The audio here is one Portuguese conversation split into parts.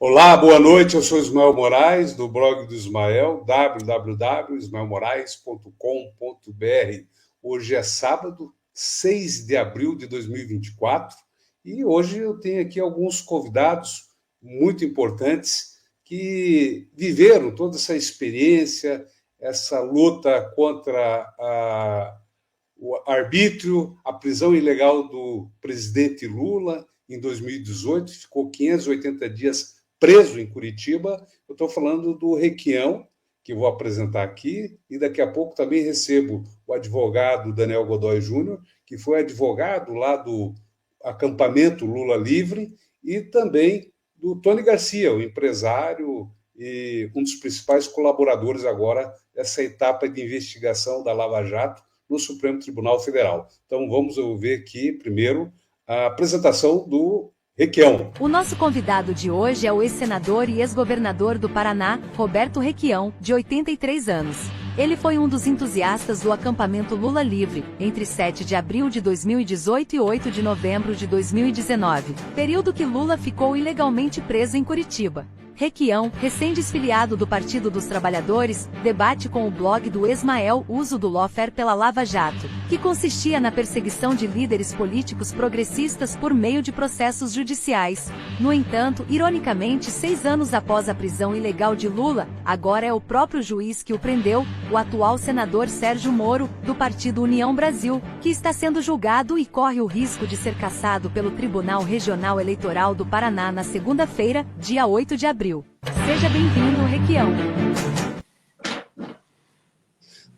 Olá, boa noite. Eu sou Ismael Moraes, do blog do Ismael, www.ismaelmoraes.com.br. Hoje é sábado, 6 de abril de 2024, e hoje eu tenho aqui alguns convidados muito importantes que viveram toda essa experiência, essa luta contra o arbítrio, a prisão ilegal do presidente Lula em 2018, ficou 580 dias preso em Curitiba. Eu estou falando do Requião, que vou apresentar aqui, e daqui a pouco também recebo o advogado Daniel Godoy Júnior, que foi advogado lá do acampamento Lula Livre, e também do Tony Garcia, o empresário e um dos principais colaboradores agora dessa etapa de investigação da Lava Jato no Supremo Tribunal Federal. Então vamos ouvir aqui primeiro a apresentação do Requião. O nosso convidado de hoje é o ex-senador e ex-governador do Paraná, Roberto Requião, de 83 anos. Ele foi um dos entusiastas do acampamento Lula Livre, entre 7 de abril de 2018 e 8 de novembro de 2019, período que Lula ficou ilegalmente preso em Curitiba. Requião, recém-desfiliado do Partido dos Trabalhadores, debate com o blog do Ismael o uso do lawfare pela Lava Jato, que consistia na perseguição de líderes políticos progressistas por meio de processos judiciais. No entanto, ironicamente, 6 anos após a prisão ilegal de Lula, agora é o próprio juiz que o prendeu, o atual senador Sérgio Moro, do Partido União Brasil, que está sendo julgado e corre o risco de ser cassado pelo Tribunal Regional Eleitoral do Paraná na segunda-feira, dia 8 de abril. Seja bem-vindo, Requião.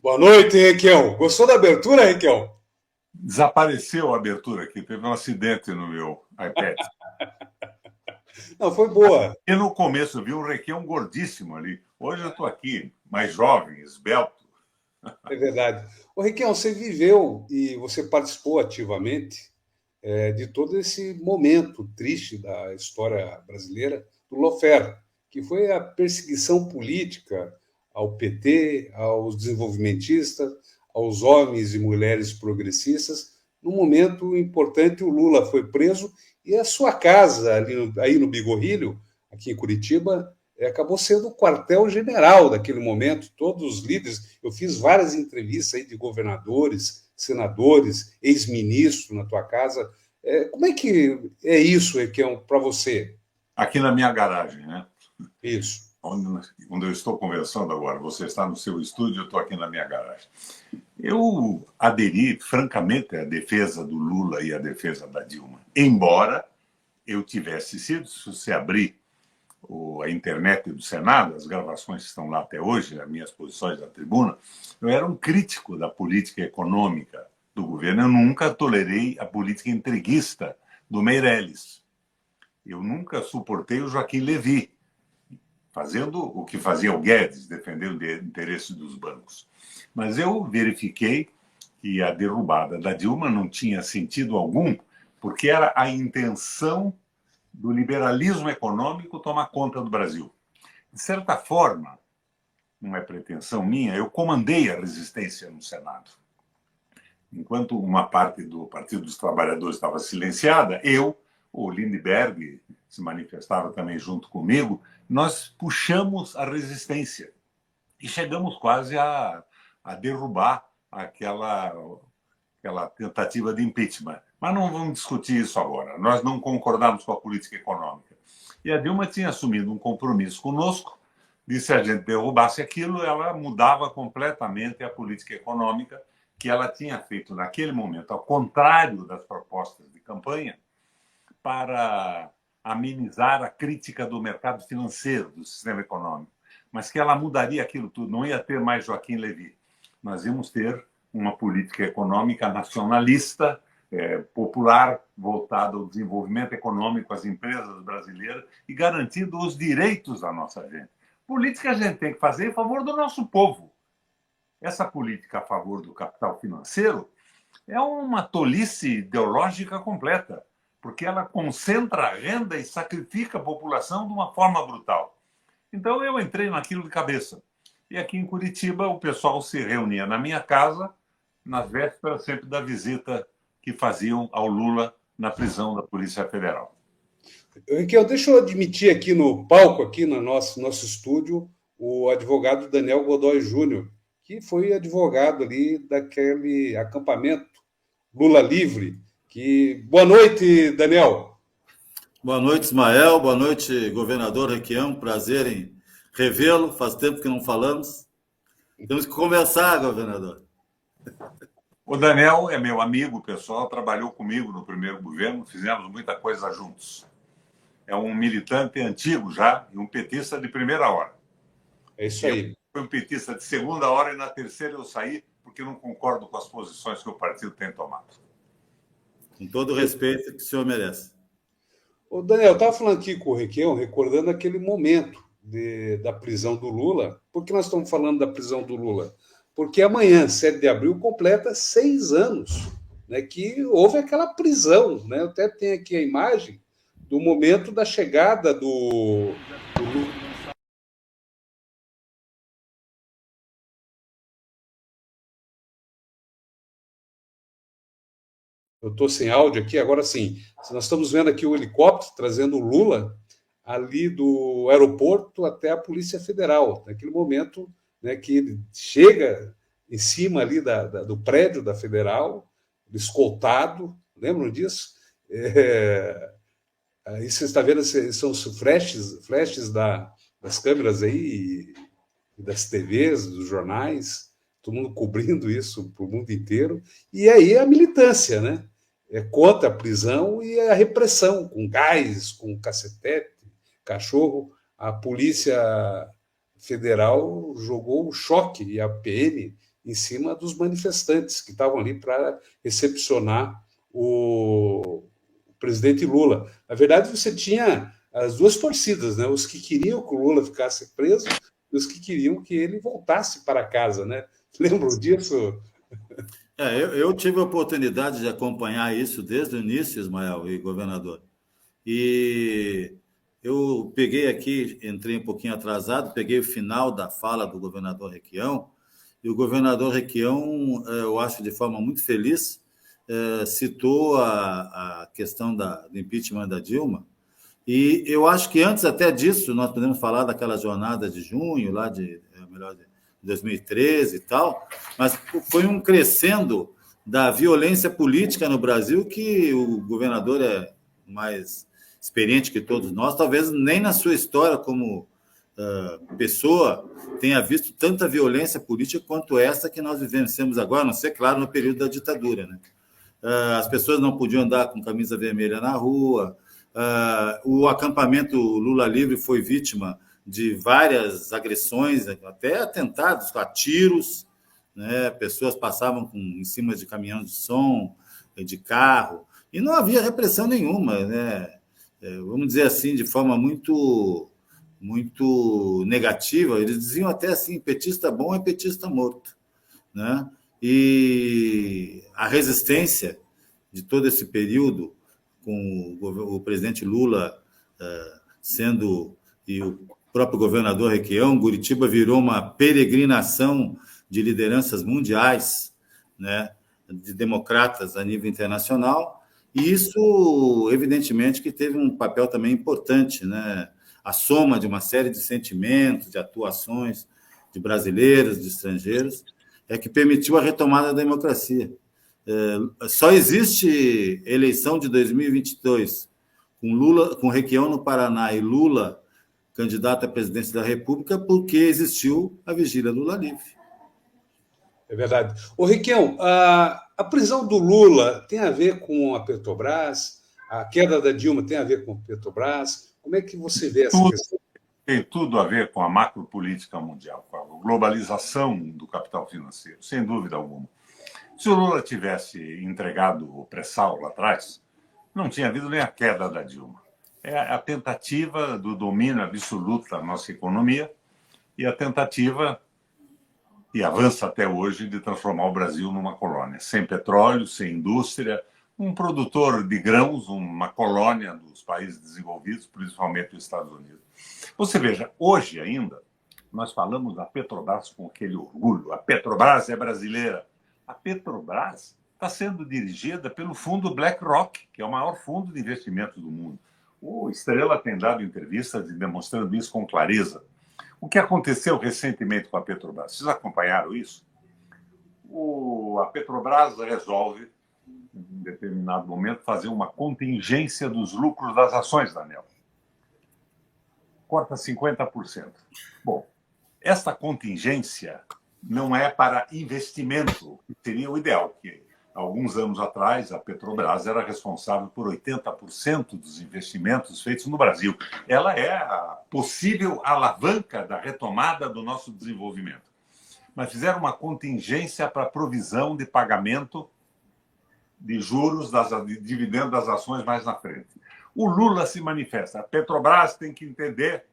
Boa noite, Requião. Gostou da abertura, Requião? Desapareceu a abertura aqui, teve um acidente no meu iPad. Não, foi boa. E no começo eu vi um Requião gordíssimo ali. Hoje eu estou aqui, mais jovem, esbelto. É verdade. Ô, Requião, você viveu e você participou ativamente de todo esse momento triste da história brasileira do lawfare, que foi a perseguição política ao PT, aos desenvolvimentistas, aos homens e mulheres progressistas. Num momento importante, o Lula foi preso e a sua casa, aí no Bigorrilho, aqui em Curitiba, acabou sendo o quartel-general daquele momento. Todos os líderes, eu fiz várias entrevistas aí de governadores, senadores, ex-ministros na tua casa. Como é que é isso, Requião, para você? Aqui na minha garagem, né? Isso. Onde eu estou conversando agora. Você está no seu estúdio, eu estou aqui na minha garagem. Eu aderi, francamente, à defesa do Lula e à defesa da Dilma. Embora eu tivesse sido, se você abrir a internet do Senado, as gravações estão lá até hoje, as minhas posições da tribuna, eu era um crítico da política econômica do governo. Eu nunca tolerei a política entreguista do Meirelles. Eu nunca suportei o Joaquim Levy, fazendo o que fazia o Guedes, defendendo o interesse dos bancos. Mas eu verifiquei que a derrubada da Dilma não tinha sentido algum, porque era a intenção do liberalismo econômico tomar conta do Brasil. De certa forma, não é pretensão minha, eu comandei a resistência no Senado. Enquanto uma parte do Partido dos Trabalhadores estava silenciada, o Lindbergh se manifestava também junto comigo, nós puxamos a resistência e chegamos quase a derrubar aquela tentativa de impeachment. Mas não vamos discutir isso agora. Nós não concordamos com a política econômica. E a Dilma tinha assumido um compromisso conosco de, se a gente derrubasse aquilo, ela mudava completamente a política econômica que ela tinha feito naquele momento, ao contrário das propostas de campanha, para amenizar a crítica do mercado financeiro, do sistema econômico, mas que ela mudaria aquilo tudo, não ia ter mais Joaquim Levy. Nós íamos ter uma política econômica nacionalista, popular, voltada ao desenvolvimento econômico, às empresas brasileiras e garantindo os direitos da nossa gente. Política a gente tem que fazer em favor do nosso povo. Essa política a favor do capital financeiro é uma tolice ideológica completa, porque ela concentra a renda e sacrifica a população de uma forma brutal. Então eu entrei naquilo de cabeça. E aqui em Curitiba o pessoal se reunia na minha casa, nas vésperas sempre da visita que faziam ao Lula na prisão da Polícia Federal. Deixa eu admitir aqui no palco, aqui no nosso estúdio, o advogado Daniel Godoy Júnior, que foi advogado ali daquele acampamento Lula Livre. Boa noite, Daniel. Boa noite, Ismael. Boa noite, governador Requião. Prazer em revê-lo. Faz tempo que não falamos. Temos que conversar, governador. O Daniel é meu amigo pessoal, trabalhou comigo no primeiro governo, fizemos muita coisa juntos. É um militante antigo já e um petista de primeira hora. É isso aí. Eu fui um petista de segunda hora e na terceira eu saí porque não concordo com as posições que o partido tem tomado. Com todo o respeito que o senhor merece. Ô, Daniel, eu estava falando aqui com o Requião, recordando aquele momento da prisão do Lula. Por que nós estamos falando da prisão do Lula? Porque amanhã, 7 de abril, completa 6 anos, né, que houve aquela prisão. Né? Eu até tenho aqui a imagem do momento da chegada do Lula. Eu estou sem áudio aqui, agora sim. Nós estamos vendo aqui o helicóptero trazendo o Lula ali do aeroporto até a Polícia Federal, naquele momento, né, que ele chega em cima ali do prédio da Federal, escoltado, lembram disso? Aí você está vendo, são os flashes das câmeras aí, e das TVs, dos jornais, todo mundo cobrindo isso para o mundo inteiro, e aí a militância, né? Contra a prisão e a repressão, com gás, com cacetete, cachorro. A Polícia Federal jogou o choque e a PM em cima dos manifestantes que estavam ali para recepcionar o presidente Lula. Na verdade, você tinha as duas torcidas, né? Os que queriam que o Lula ficasse preso e os que queriam que ele voltasse para casa, né? Lembram disso? Eu tive a oportunidade de acompanhar isso desde o início, Ismael e governador. E eu peguei aqui, entrei um pouquinho atrasado, peguei o final da fala do governador Requião, e o governador Requião, eu acho de forma muito feliz, citou a questão do impeachment da Dilma, e eu acho que antes até disso, nós podemos falar daquela jornada de junho, lá de 2013 e tal, mas foi um crescendo da violência política no Brasil que o governador é mais experiente que todos nós, talvez nem na sua história como pessoa tenha visto tanta violência política quanto essa que nós vivenciamos agora, a não ser, claro, no período da ditadura, né? As pessoas não podiam andar com camisa vermelha na rua, o acampamento Lula Livre foi vítima de várias agressões, até atentados, tiros, né? Pessoas passavam em cima de caminhões de som, de carro, e não havia repressão nenhuma, né? Vamos dizer assim, de forma muito, muito negativa, eles diziam até assim, petista bom é petista morto, né? E a resistência de todo esse período, com o presidente Lula sendo, e o próprio governador Requião, Curitiba virou uma peregrinação de lideranças mundiais, né, de democratas a nível internacional, e isso, evidentemente, que teve um papel também importante, né, a soma de uma série de sentimentos, de atuações de brasileiros, de estrangeiros, que permitiu a retomada da democracia. Só existe eleição de 2022 com Requião no Paraná e Lula candidato à presidência da República porque existiu a vigília Lula Livre. É verdade. Ô, Requião, a prisão do Lula tem a ver com a Petrobras? A queda da Dilma tem a ver com a Petrobras? Como é que você vê essa questão? Tem tudo a ver com a macropolítica mundial, com a globalização do capital financeiro, sem dúvida alguma. Se o Lula tivesse entregado o pré-sal lá atrás, não tinha havido nem a queda da Dilma. É a tentativa do domínio absoluto da nossa economia e a tentativa, e avança até hoje, de transformar o Brasil numa colônia. Sem petróleo, sem indústria, um produtor de grãos, uma colônia dos países desenvolvidos, principalmente os Estados Unidos. Você veja, hoje ainda, nós falamos da Petrobras com aquele orgulho. A Petrobras é brasileira. A Petrobras está sendo dirigida pelo fundo BlackRock, que é o maior fundo de investimentos do mundo. O Estrela tem dado entrevistas e demonstrando isso com clareza. O que aconteceu recentemente com a Petrobras? Vocês acompanharam isso? A Petrobras resolve, em determinado momento, fazer uma contingência dos lucros das ações da ANEEL. Corta 50%. Bom, esta contingência não é para investimento, que seria o ideal, que alguns anos atrás a Petrobras era responsável por 80% dos investimentos feitos no Brasil. Ela é a possível alavanca da retomada do nosso desenvolvimento. Mas fizeram uma contingência para provisão de pagamento de juros, de dividendos das ações mais na frente. O Lula se manifesta. A Petrobras tem que entender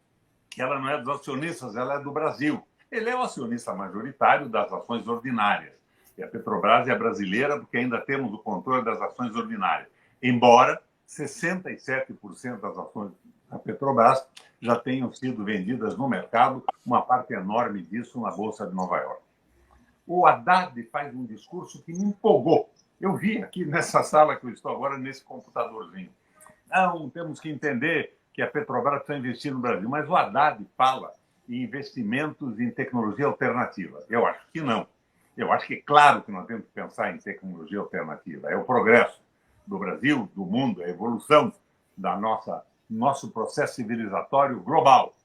que ela não é dos acionistas, ela é do Brasil. Ele é o acionista majoritário das ações ordinárias. E a Petrobras é brasileira porque ainda temos o controle das ações ordinárias. Embora 67% das ações da Petrobras já tenham sido vendidas no mercado, uma parte enorme disso na Bolsa de Nova York. O Haddad faz um discurso que me empolgou. Eu vi aqui nessa sala que eu estou agora, nesse computadorzinho. Não, temos que entender que a Petrobras precisa investir no Brasil. Mas o Haddad fala em investimentos em tecnologia alternativa. Eu acho que não. Eu acho que é claro que nós temos que pensar em tecnologia alternativa. É o progresso do Brasil, do mundo, é a evolução da nosso processo civilizatório global.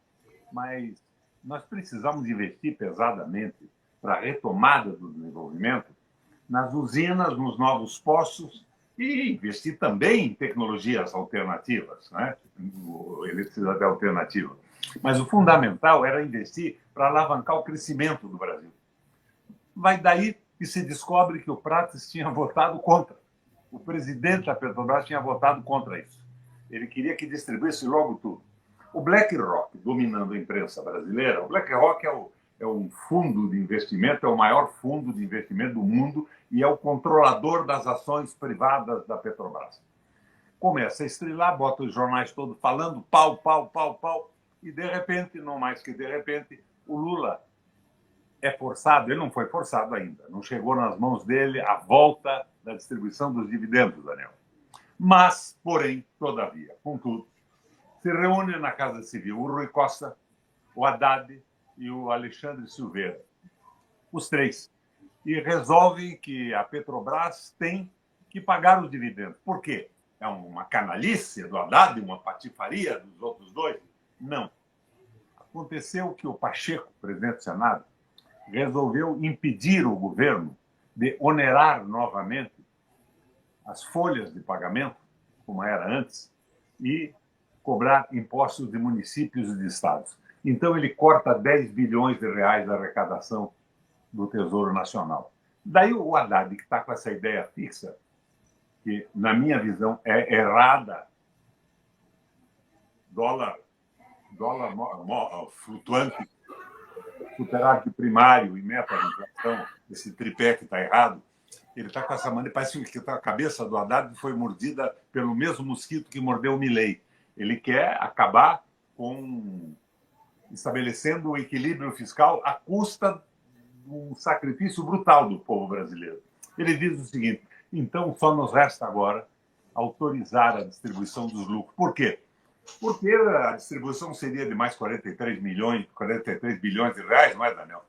Mas nós precisamos investir pesadamente para a retomada do desenvolvimento nas usinas, nos novos poços e investir também em tecnologias alternativas, né? Eletricidade alternativa. Mas o fundamental era investir para alavancar o crescimento do Brasil. Vai daí que se descobre que o Prates tinha votado contra. O presidente da Petrobras tinha votado contra isso. Ele queria que distribuísse logo tudo. O BlackRock, dominando a imprensa brasileira, o BlackRock é um fundo de investimento, é o maior fundo de investimento do mundo e é o controlador das ações privadas da Petrobras. Começa a estrelar, bota os jornais todos falando, pau, pau, pau, pau, e de repente, não mais que de repente, o Lula é forçado, ele não foi forçado ainda, não chegou nas mãos dele a volta da distribuição dos dividendos, Daniel. Mas, porém, todavia, contudo, se reúne na Casa Civil o Rui Costa, o Haddad e o Alexandre Silveira, os três, e resolvem que a Petrobras tem que pagar os dividendos. Por quê? É uma canalice do Haddad, uma patifaria dos outros dois? Não. Aconteceu que o Pacheco, presidente do Senado, resolveu impedir o governo de onerar novamente as folhas de pagamento, como era antes, e cobrar impostos de municípios e de estados. Então, ele corta 10 bilhões de reais da arrecadação do Tesouro Nacional. Daí o Haddad, que está com essa ideia fixa, que, na minha visão, é errada, dólar flutuante, superávit primário e meta de inflação, esse tripé que está errado, ele está com essa maneira, parece que a cabeça do Haddad foi mordida pelo mesmo mosquito que mordeu o Milei. Ele quer acabar estabelecendo o equilíbrio fiscal à custa de um sacrifício brutal do povo brasileiro. Ele diz o seguinte: então só nos resta agora autorizar a distribuição dos lucros. Por quê? Porque a distribuição seria de mais 43 bilhões de reais, não é, Daniel?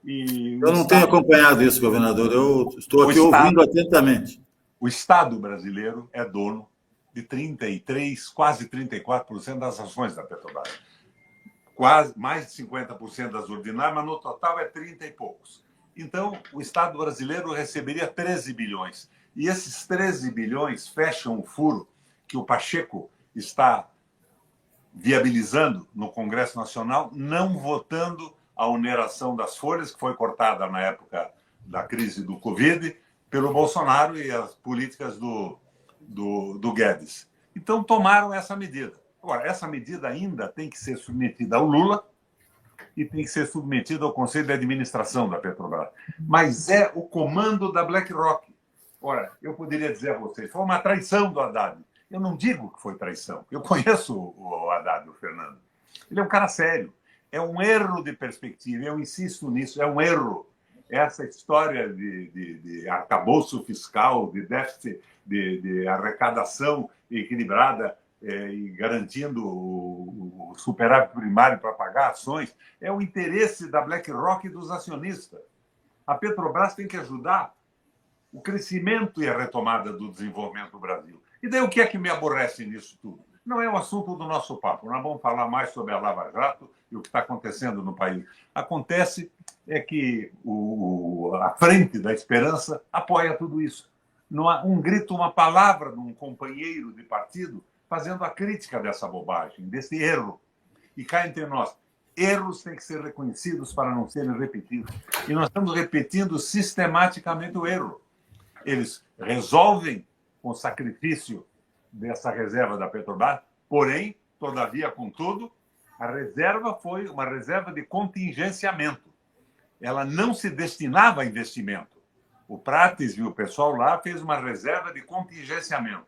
Eu não tenho acompanhado isso, governador. Eu estou aqui ouvindo atentamente. O Estado brasileiro é dono de 33%, quase 34% das ações da Petrobras. Quase mais de 50% das ordinárias, mas no total é 30 e poucos. Então, o Estado brasileiro receberia 13 bilhões. E esses 13 bilhões fecham o furo que o Pacheco está viabilizando no Congresso Nacional, não votando a oneração das folhas, que foi cortada na época da crise do Covid, pelo Bolsonaro e as políticas do Guedes. Então, tomaram essa medida. Agora, essa medida ainda tem que ser submetida ao Lula e tem que ser submetida ao Conselho de Administração da Petrobras. Mas é o comando da BlackRock. Ora, eu poderia dizer a vocês, foi uma traição do Haddad. Eu não digo que foi traição. Eu conheço o Haddad, o Fernando. Ele é um cara sério. É um erro de perspectiva. Eu insisto nisso. É um erro. Essa história de arcabouço fiscal, de déficit, de arrecadação equilibrada, e garantindo o superávit primário para pagar ações, é o interesse da BlackRock e dos acionistas. A Petrobras tem que ajudar o crescimento e a retomada do desenvolvimento do Brasil. E daí o que é que me aborrece nisso tudo? Não é o assunto do nosso papo. Nós vamos falar mais sobre a Lava Jato e o que está acontecendo no país. Acontece é que a Frente da Esperança apoia tudo isso. Não há um grito, uma palavra de um companheiro de partido fazendo a crítica dessa bobagem, desse erro. E cá entre nós, erros têm que ser reconhecidos para não serem repetidos. E nós estamos repetindo sistematicamente o erro. Eles resolvem com o sacrifício dessa reserva da Petrobras, porém, todavia, contudo, a reserva foi uma reserva de contingenciamento. Ela não se destinava a investimento. O Prates e o pessoal lá fez uma reserva de contingenciamento.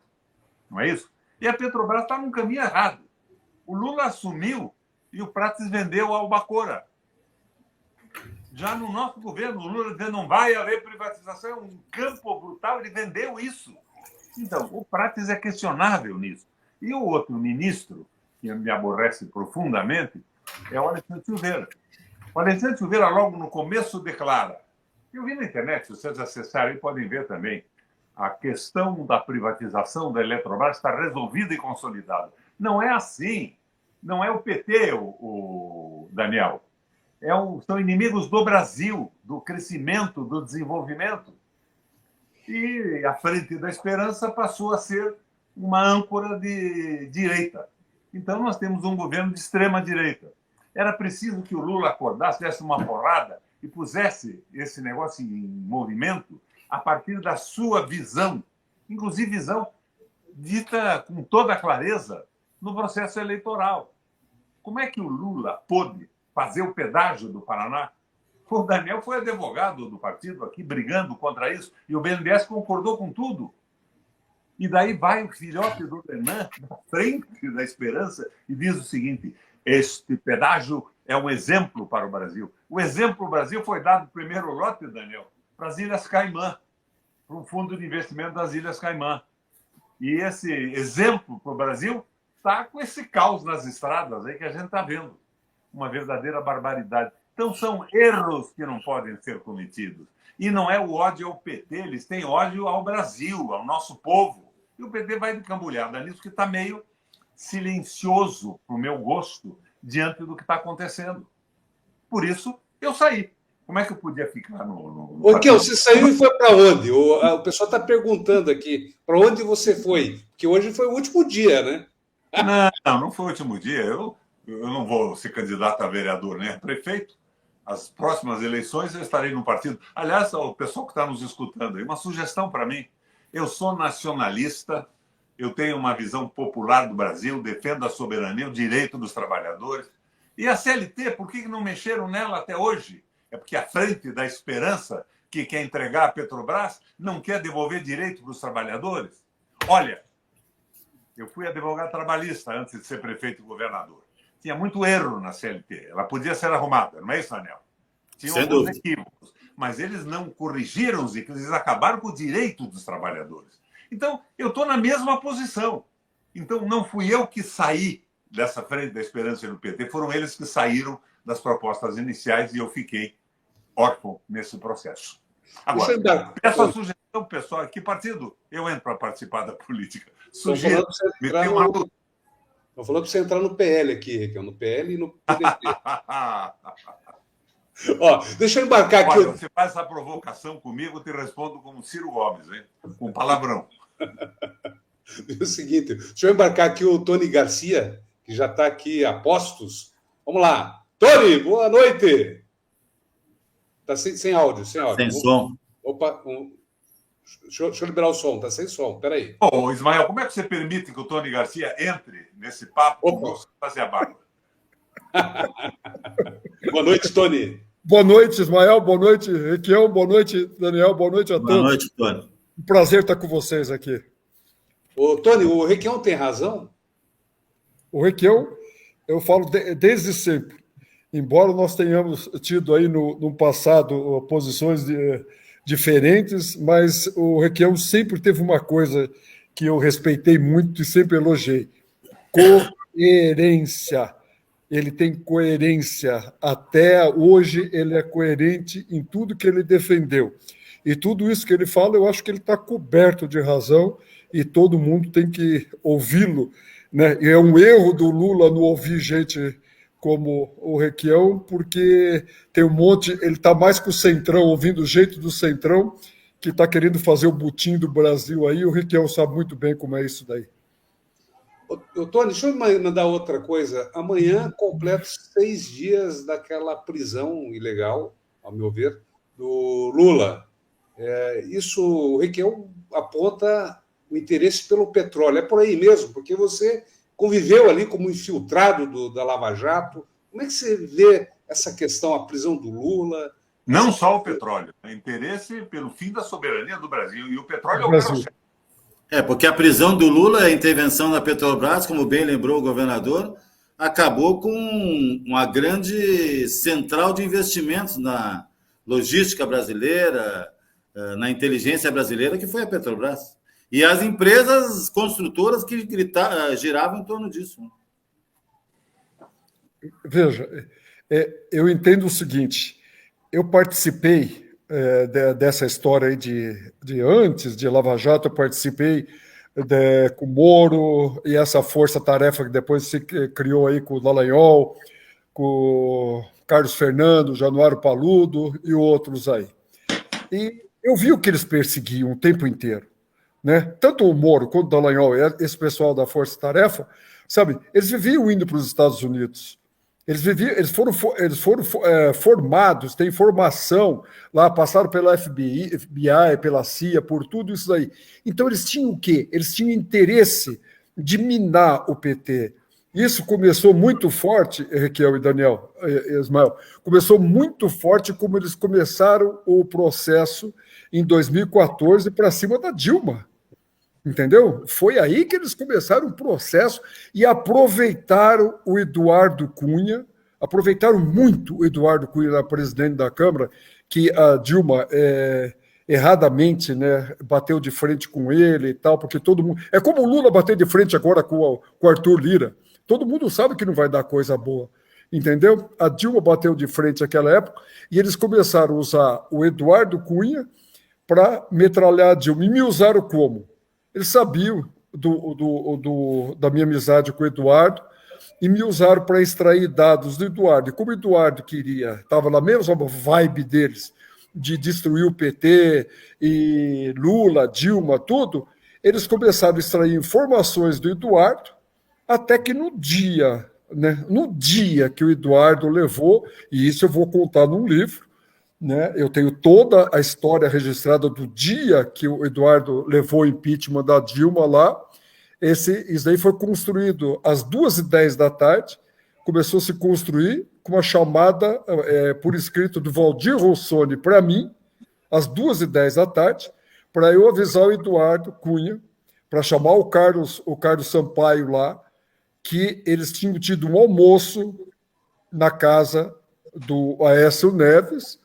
Não é isso? E a Petrobras está num caminho errado. O Lula assumiu e o Prates vendeu a Albacora. Já no nosso governo, o Lula dizendo não vai haver privatização, é um campo brutal, ele vendeu isso. Então, o Prates é questionável nisso. E o outro ministro, que me aborrece profundamente, é o Alexandre Silveira. O Alexandre Silveira, logo no começo, declara. Eu vi na internet, se vocês acessarem, podem ver também. A questão da privatização da Eletrobras está resolvida e consolidada. Não é assim. Não é o PT, o Daniel. São inimigos do Brasil, do crescimento, do desenvolvimento. E a Frente da Esperança passou a ser uma âncora de direita. Então, nós temos um governo de extrema-direita. Era preciso que o Lula acordasse, desse uma porrada e pusesse esse negócio em movimento a partir da sua visão, inclusive visão dita com toda clareza no processo eleitoral. Como é que o Lula pôde fazer o pedágio do Paraná? O Daniel foi advogado do partido aqui, brigando contra isso, e o BNDES concordou com tudo. E daí vai o filhote do Renan, na Frente da Esperança, e diz o seguinte: este pedágio é um exemplo para o Brasil. O exemplo para o Brasil foi dado no primeiro lote, Daniel, para as Ilhas Caimã, para um fundo de investimento das Ilhas Caimã. E esse exemplo para o Brasil está com esse caos nas estradas aí que a gente está vendo. Uma verdadeira barbaridade. Então, são erros que não podem ser cometidos. E não é o ódio ao PT, eles têm ódio ao Brasil, ao nosso povo. E o PT vai de cambulhada nisso, que está meio silencioso, para o meu gosto, diante do que está acontecendo. Por isso, eu saí. Como é que eu podia ficar no Ô, Kel, você saiu e foi para onde? O pessoal está perguntando aqui, para onde você foi? Porque hoje foi o último dia, né? Não foi o último dia. Eu não vou ser candidato a vereador nem a prefeito. As próximas eleições eu estarei no partido. Aliás, o pessoal que está nos escutando aí, uma sugestão para mim. Eu sou nacionalista, eu tenho uma visão popular do Brasil, defendo a soberania, o direito dos trabalhadores. E a CLT, por que não mexeram nela até hoje? É porque a Frente da Esperança, que quer entregar a Petrobras, não quer devolver direito para os trabalhadores? Olha, eu fui advogado trabalhista antes de ser prefeito e governador. Tinha muito erro na CLT. Ela podia ser arrumada, não é isso, Daniel? Tinha alguns equívocos. Mas eles não corrigiram os equívocos, eles acabaram com o direito dos trabalhadores. Então, eu estou na mesma posição. Então, não fui eu que saí dessa Frente da Esperança e do PT, foram eles que saíram das propostas iniciais e eu fiquei órfão nesse processo. Agora, essa sugestão, pessoal, que partido eu entro para participar da política? Sugiro. Estou falando para você entrar no PL aqui, Raquel, no PL e no PDT. Ó, deixa eu embarcar aqui. Olha, você faz essa provocação comigo, eu te respondo como Ciro Gomes, hein? Com palavrão. É o seguinte, deixa eu embarcar aqui o Tony Garcia, que já está aqui a postos. Vamos lá. Tony, boa noite. Está sem áudio, sem áudio. Sem som. Opa, deixa eu liberar o som, está sem som, peraí. Ô, Ismael, como é que você permite que o Tony Garcia entre nesse papo para fazer a barba? Boa noite, Tony. Boa noite, Ismael. Boa noite, Requião. Boa noite, Daniel. Boa noite a todos. Boa noite, Tony. Um prazer estar com vocês aqui. Ô, Tony, o Requião tem razão? O Requião, eu falo desde sempre. Embora nós tenhamos tido aí no passado posições diferentes, mas o Requião sempre teve uma coisa que eu respeitei muito e sempre elogiei. Coerência. Ele tem coerência. Até hoje, ele é coerente em tudo que ele defendeu. E tudo isso que ele fala, eu acho que ele está coberto de razão e todo mundo tem que ouvi-lo, né? E é um erro do Lula não ouvir gente como o Requião, porque tem um monte, ele está mais com o Centrão, ouvindo o jeito do Centrão, que está querendo fazer o butim do Brasil aí. O Requião sabe muito bem como é isso daí. Tony, deixa eu mandar outra coisa. Amanhã completa 6 dias daquela prisão ilegal, ao meu ver, do Lula. Isso, o Requião aponta o interesse pelo petróleo. É por aí mesmo, porque você conviveu ali como infiltrado da Lava Jato. Como é que você vê essa questão, a prisão do Lula? Não só o petróleo, o interesse pelo fim da soberania do Brasil. E o petróleo é o Brasil. Porque a prisão do Lula, a intervenção na Petrobras, como bem lembrou o governador, acabou com uma grande central de investimentos na logística brasileira, na inteligência brasileira, que foi a Petrobras. E as empresas construtoras que giravam em torno disso. Veja, eu entendo o seguinte, eu participei dessa história aí de antes de Lava Jato, eu participei com o Moro e essa força-tarefa que depois se criou aí com o Dallagnol, com o Carlos Fernando, Januário Paludo e outros aí. E eu vi o que eles perseguiam o tempo inteiro, né? Tanto o Moro quanto o Dallagnol, esse pessoal da força-tarefa, sabe, eles viviam indo para os Estados Unidos. Eles foram formados, têm formação lá, passaram pela FBI, pela CIA, por tudo isso aí. Então, eles tinham o quê? Eles tinham interesse de minar o PT. Isso começou muito forte, Requião e Daniel, Ismael, começou muito forte como eles começaram o processo em 2014 para cima da Dilma. Entendeu? Foi aí que eles começaram o processo e aproveitaram o Eduardo Cunha, aproveitaram muito o Eduardo Cunha, presidente da Câmara, que a Dilma erradamente, né, bateu de frente com ele e tal, porque todo mundo... É como o Lula bater de frente agora com o Arthur Lira. Todo mundo sabe que não vai dar coisa boa. Entendeu? A Dilma bateu de frente naquela época e eles começaram a usar o Eduardo Cunha para metralhar a Dilma. E me usaram como? Eles sabiam da minha amizade com o Eduardo e me usaram para extrair dados do Eduardo. E como o Eduardo estava na mesma vibe deles, de destruir o PT e Lula, Dilma, tudo, eles começaram a extrair informações do Eduardo, até que no dia que o Eduardo levou, e isso eu vou contar num livro, né? Eu tenho toda a história registrada do dia que o Eduardo levou o impeachment da Dilma lá. Isso aí foi construído às 2h10 da tarde, começou a se construir com uma chamada por escrito do Valdir Rossoni para mim, às 2h10 da tarde, para eu avisar o Eduardo Cunha, para chamar o Carlos Sampaio lá, que eles tinham tido um almoço na casa do Aécio Neves,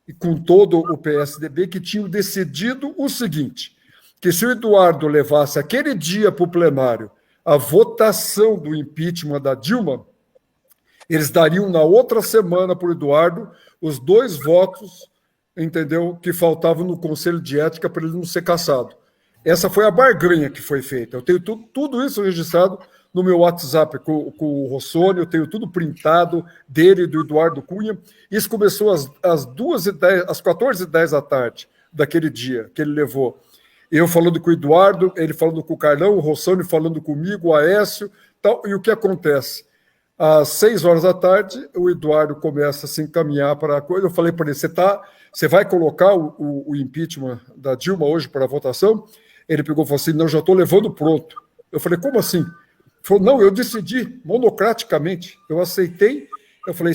e com todo o PSDB, que tinham decidido o seguinte, que se o Eduardo levasse aquele dia para o plenário a votação do impeachment da Dilma, eles dariam na outra semana para o Eduardo os 2 votos, entendeu, que faltavam no Conselho de Ética para ele não ser cassado. Essa foi a barganha que foi feita. Eu tenho tudo isso registrado no meu WhatsApp com o Rossoni, eu tenho tudo printado dele e do Eduardo Cunha. Isso começou às 14h10 da tarde daquele dia que ele levou. Eu falando com o Eduardo, ele falando com o Carlão, o Rossoni falando comigo, o Aécio, tal. E o que acontece? Às 6h da tarde, o Eduardo começa a se encaminhar para a coisa. Eu falei para ele, você vai colocar o impeachment da Dilma hoje para a votação? Ele pegou e falou assim, não, já estou levando pronto. Eu falei, como assim? Ele falou, não, eu decidi monocraticamente. Eu aceitei. Eu falei,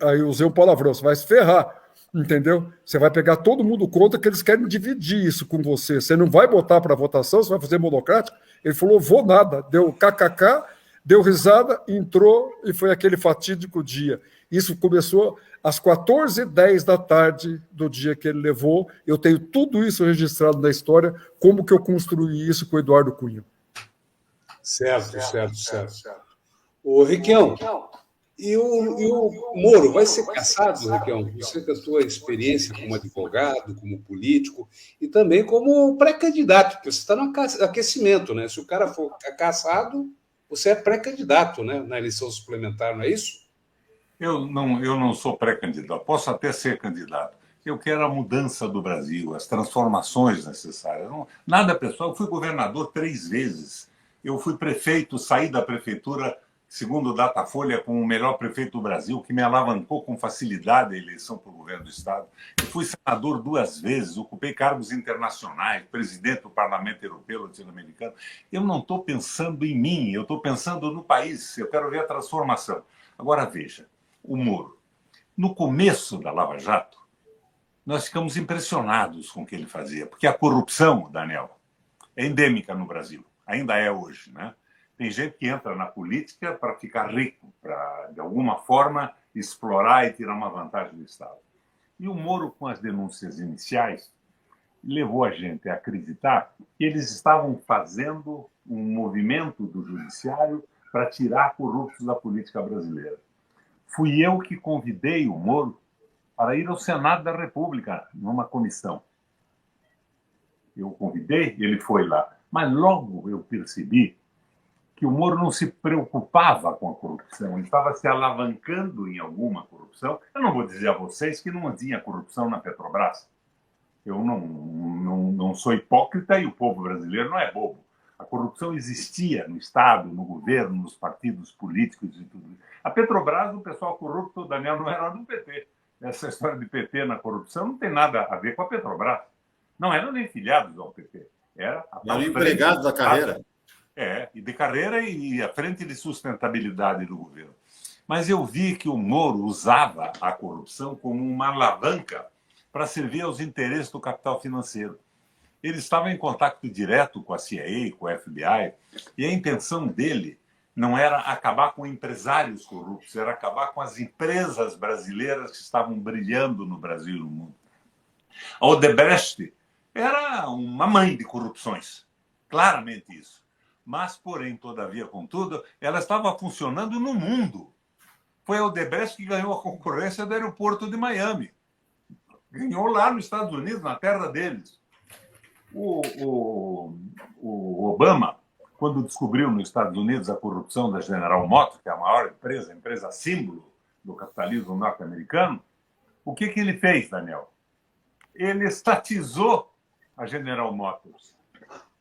aí eu usei um palavrão, você vai se ferrar, entendeu? Você vai pegar todo mundo contra que eles querem dividir isso com você. Você não vai botar para votação, você vai fazer monocrático? Ele falou, vou nada. Deu kkk, deu risada, entrou e foi aquele fatídico dia. Isso começou às 14h10 da tarde do dia que ele levou. Eu tenho tudo isso registrado na história, como que eu construí isso com o Eduardo Cunha. Certo, certo, certo. Ô, Requião, e o Moro vai ser cassado, Requião? Você com a sua experiência como advogado, como político e também como pré-candidato, porque você está no aquecimento, né? Se o cara for cassado, você é pré-candidato, né, na eleição suplementar, não é isso? Eu não sou pré-candidato, posso até ser candidato. Eu quero a mudança do Brasil, as transformações necessárias. Nada pessoal, eu fui governador 3 vezes. Eu fui prefeito, saí da prefeitura, segundo o Datafolha, como o melhor prefeito do Brasil, que me alavancou com facilidade a eleição para o governo do Estado. Eu fui senador 2 vezes, ocupei cargos internacionais, presidente do Parlamento Europeu Latino-Americano. Eu não estou pensando em mim, eu estou pensando no país. Eu quero ver a transformação. Agora veja, o Moro. No começo da Lava Jato, nós ficamos impressionados com o que ele fazia, porque a corrupção, Daniel, é endêmica no Brasil, ainda é hoje, né? Tem gente que entra na política para ficar rico, para, de alguma forma, explorar e tirar uma vantagem do Estado. E o Moro, com as denúncias iniciais, levou a gente a acreditar que eles estavam fazendo um movimento do judiciário para tirar corruptos da política brasileira. Fui eu que convidei o Moro para ir ao Senado da República, numa comissão. Eu convidei, ele foi lá. Mas logo eu percebi que o Moro não se preocupava com a corrupção, ele estava se alavancando em alguma corrupção. Eu não vou dizer a vocês que não tinha corrupção na Petrobras. Eu não sou hipócrita e o povo brasileiro não é bobo. A corrupção existia no Estado, no governo, nos partidos políticos e tudo isso. A Petrobras, o pessoal corrupto, o Daniel, não era do PT. Essa história de PT na corrupção não tem nada a ver com a Petrobras. Não eram nem filiados ao PT. Eram empregados da carreira. E de carreira e a frente de sustentabilidade do governo. Mas eu vi que o Moro usava a corrupção como uma alavanca para servir aos interesses do capital financeiro. Ele estava em contato direto com a CIA, com a FBI, e a intenção dele não era acabar com empresários corruptos, era acabar com as empresas brasileiras que estavam brilhando no Brasil e no mundo. A Odebrecht era uma mãe de corrupções, claramente isso. Mas, porém, todavia, contudo, ela estava funcionando no mundo. Foi a Odebrecht que ganhou a concorrência do aeroporto de Miami. Ganhou lá nos Estados Unidos, na terra deles. O Obama, quando descobriu nos Estados Unidos a corrupção da General Motors, que é a maior empresa, a empresa símbolo do capitalismo norte-americano, o que ele fez, Daniel? Ele estatizou a General Motors.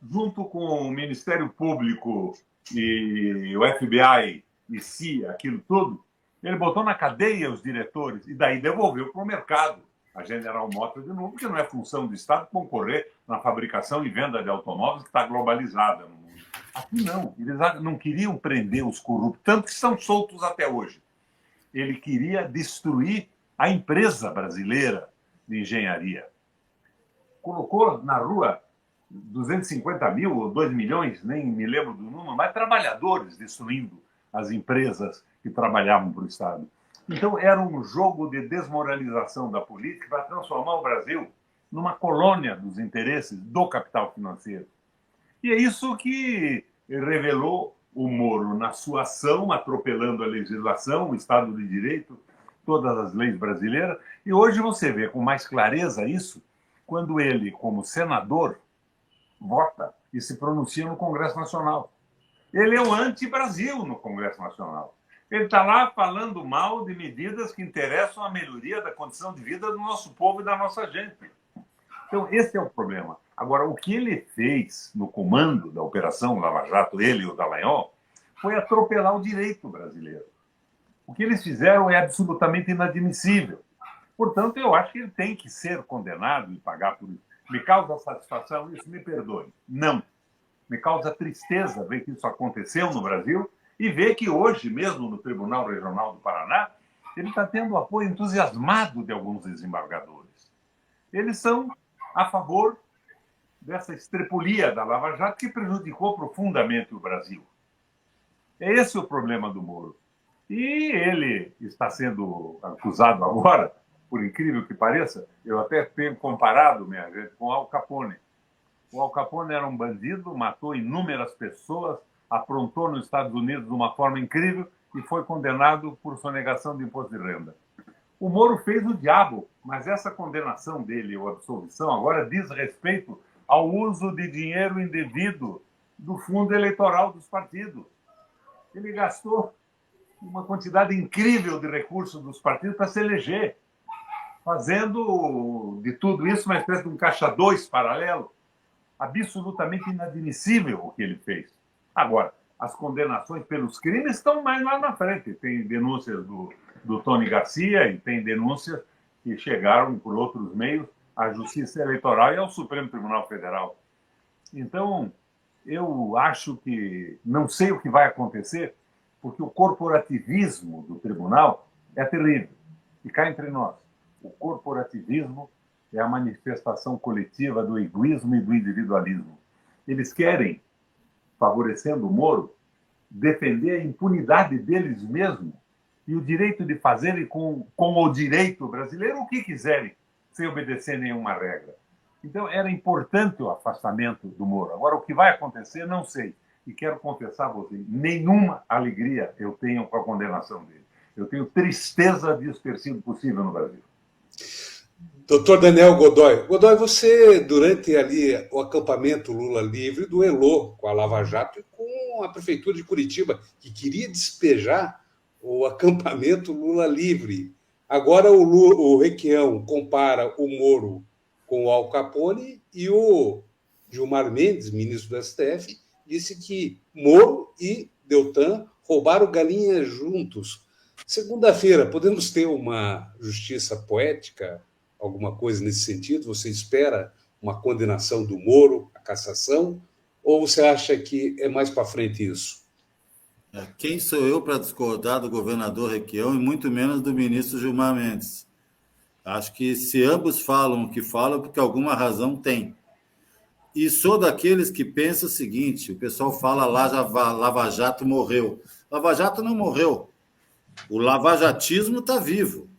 Junto com o Ministério Público e o FBI e CIA, aquilo tudo, ele botou na cadeia os diretores e daí devolveu para o mercado a General Motors de novo, porque não é função do Estado concorrer na fabricação e venda de automóveis que está globalizada no mundo. Aqui não, eles não queriam prender os corruptos, tanto que estão soltos até hoje. Ele queria destruir a empresa brasileira de engenharia. Colocou na rua 250 mil ou 2 milhões, nem me lembro do número, mas trabalhadores destruindo as empresas que trabalhavam para o Estado. Então, era um jogo de desmoralização da política para transformar o Brasil numa colônia dos interesses do capital financeiro. E é isso que revelou o Moro na sua ação, atropelando a legislação, o Estado de Direito, todas as leis brasileiras. E hoje você vê com mais clareza isso, quando ele, como senador, vota e se pronuncia no Congresso Nacional. Ele é o anti-Brasil no Congresso Nacional. Ele está lá falando mal de medidas que interessam a melhoria da condição de vida do nosso povo e da nossa gente. Então, esse é o problema. Agora, o que ele fez no comando da Operação Lava Jato, ele e o Dallagnol, foi atropelar o direito brasileiro. O que eles fizeram é absolutamente inadmissível. Portanto, eu acho que ele tem que ser condenado e pagar por isso. Me causa satisfação isso? Me perdoe. Não. Me causa tristeza ver que isso aconteceu no Brasil e ver que hoje, mesmo no Tribunal Regional do Paraná, ele está tendo apoio entusiasmado de alguns desembargadores. Eles são a favor dessa estrepulia da Lava Jato que prejudicou profundamente o Brasil. Esse é o problema do Moro. E ele está sendo acusado agora, por incrível que pareça, eu até tenho comparado, minha gente, com Al Capone. O Al Capone era um bandido, matou inúmeras pessoas, aprontou nos Estados Unidos de uma forma incrível e foi condenado por sonegação de imposto de renda. O Moro fez o diabo, mas essa condenação dele, ou absolvição, agora diz respeito ao uso de dinheiro indevido do fundo eleitoral dos partidos. Ele gastou uma quantidade incrível de recursos dos partidos para se eleger, fazendo de tudo isso uma espécie de um caixa 2 paralelo. Absolutamente inadmissível o que ele fez. Agora, as condenações pelos crimes estão mais lá na frente. Tem denúncias do Tony Garcia e tem denúncias que chegaram por outros meios à Justiça Eleitoral e ao Supremo Tribunal Federal. Então, eu acho que não sei o que vai acontecer, porque o corporativismo do tribunal é terrível. E cá entre nós, o corporativismo é a manifestação coletiva do egoísmo e do individualismo. Eles querem, favorecendo o Moro, defender a impunidade deles mesmos e o direito de fazerem com o direito brasileiro o que quiserem, sem obedecer nenhuma regra. Então, era importante o afastamento do Moro. Agora, o que vai acontecer, não sei. E quero confessar a você, nenhuma alegria eu tenho com a condenação dele. Eu tenho tristeza disso ter sido possível no Brasil. Doutor Daniel Godoy. Godoy, você, durante ali o acampamento Lula livre, duelou com a Lava Jato e com a Prefeitura de Curitiba, que queria despejar o acampamento Lula livre. Agora o Requião compara o Moro com o Al Capone e o Gilmar Mendes, ministro do STF, disse que Moro e Deltan roubaram galinhas juntos. Segunda-feira, podemos ter uma justiça poética, alguma coisa nesse sentido? Você espera uma condenação do Moro, a cassação, ou você acha que é mais para frente isso? Quem sou eu para discordar do governador Requião e muito menos do ministro Gilmar Mendes? Acho que se ambos falam o que falam, porque alguma razão tem. E sou daqueles que pensam o seguinte, o pessoal fala Lava Jato morreu. Lava Jato não morreu. O lavajatismo está vivo.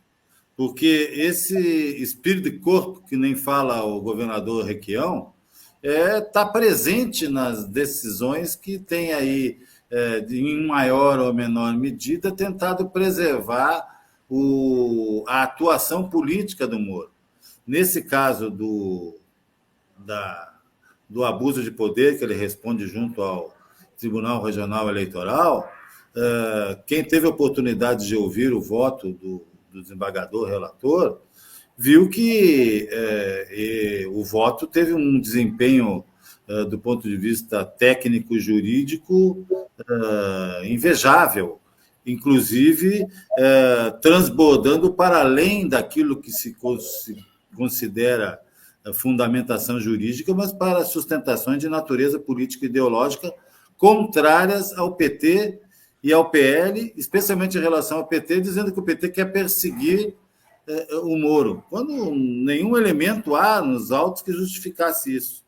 Porque esse espírito de corpo, que nem fala o governador Requião, está presente nas decisões que tem aí, em maior ou menor medida, tentado preservar a atuação política do Moro. Nesse caso do abuso de poder, que ele responde junto ao Tribunal Regional Eleitoral, quem teve a oportunidade de ouvir o voto do desembargador relator, viu que o voto teve um desempenho, do ponto de vista técnico-jurídico, invejável, inclusive transbordando para além daquilo que se considera fundamentação jurídica, mas para sustentações de natureza política e ideológica contrárias ao PT e ao PL, especialmente em relação ao PT, dizendo que o PT quer perseguir o Moro, quando nenhum elemento há nos autos que justificasse isso.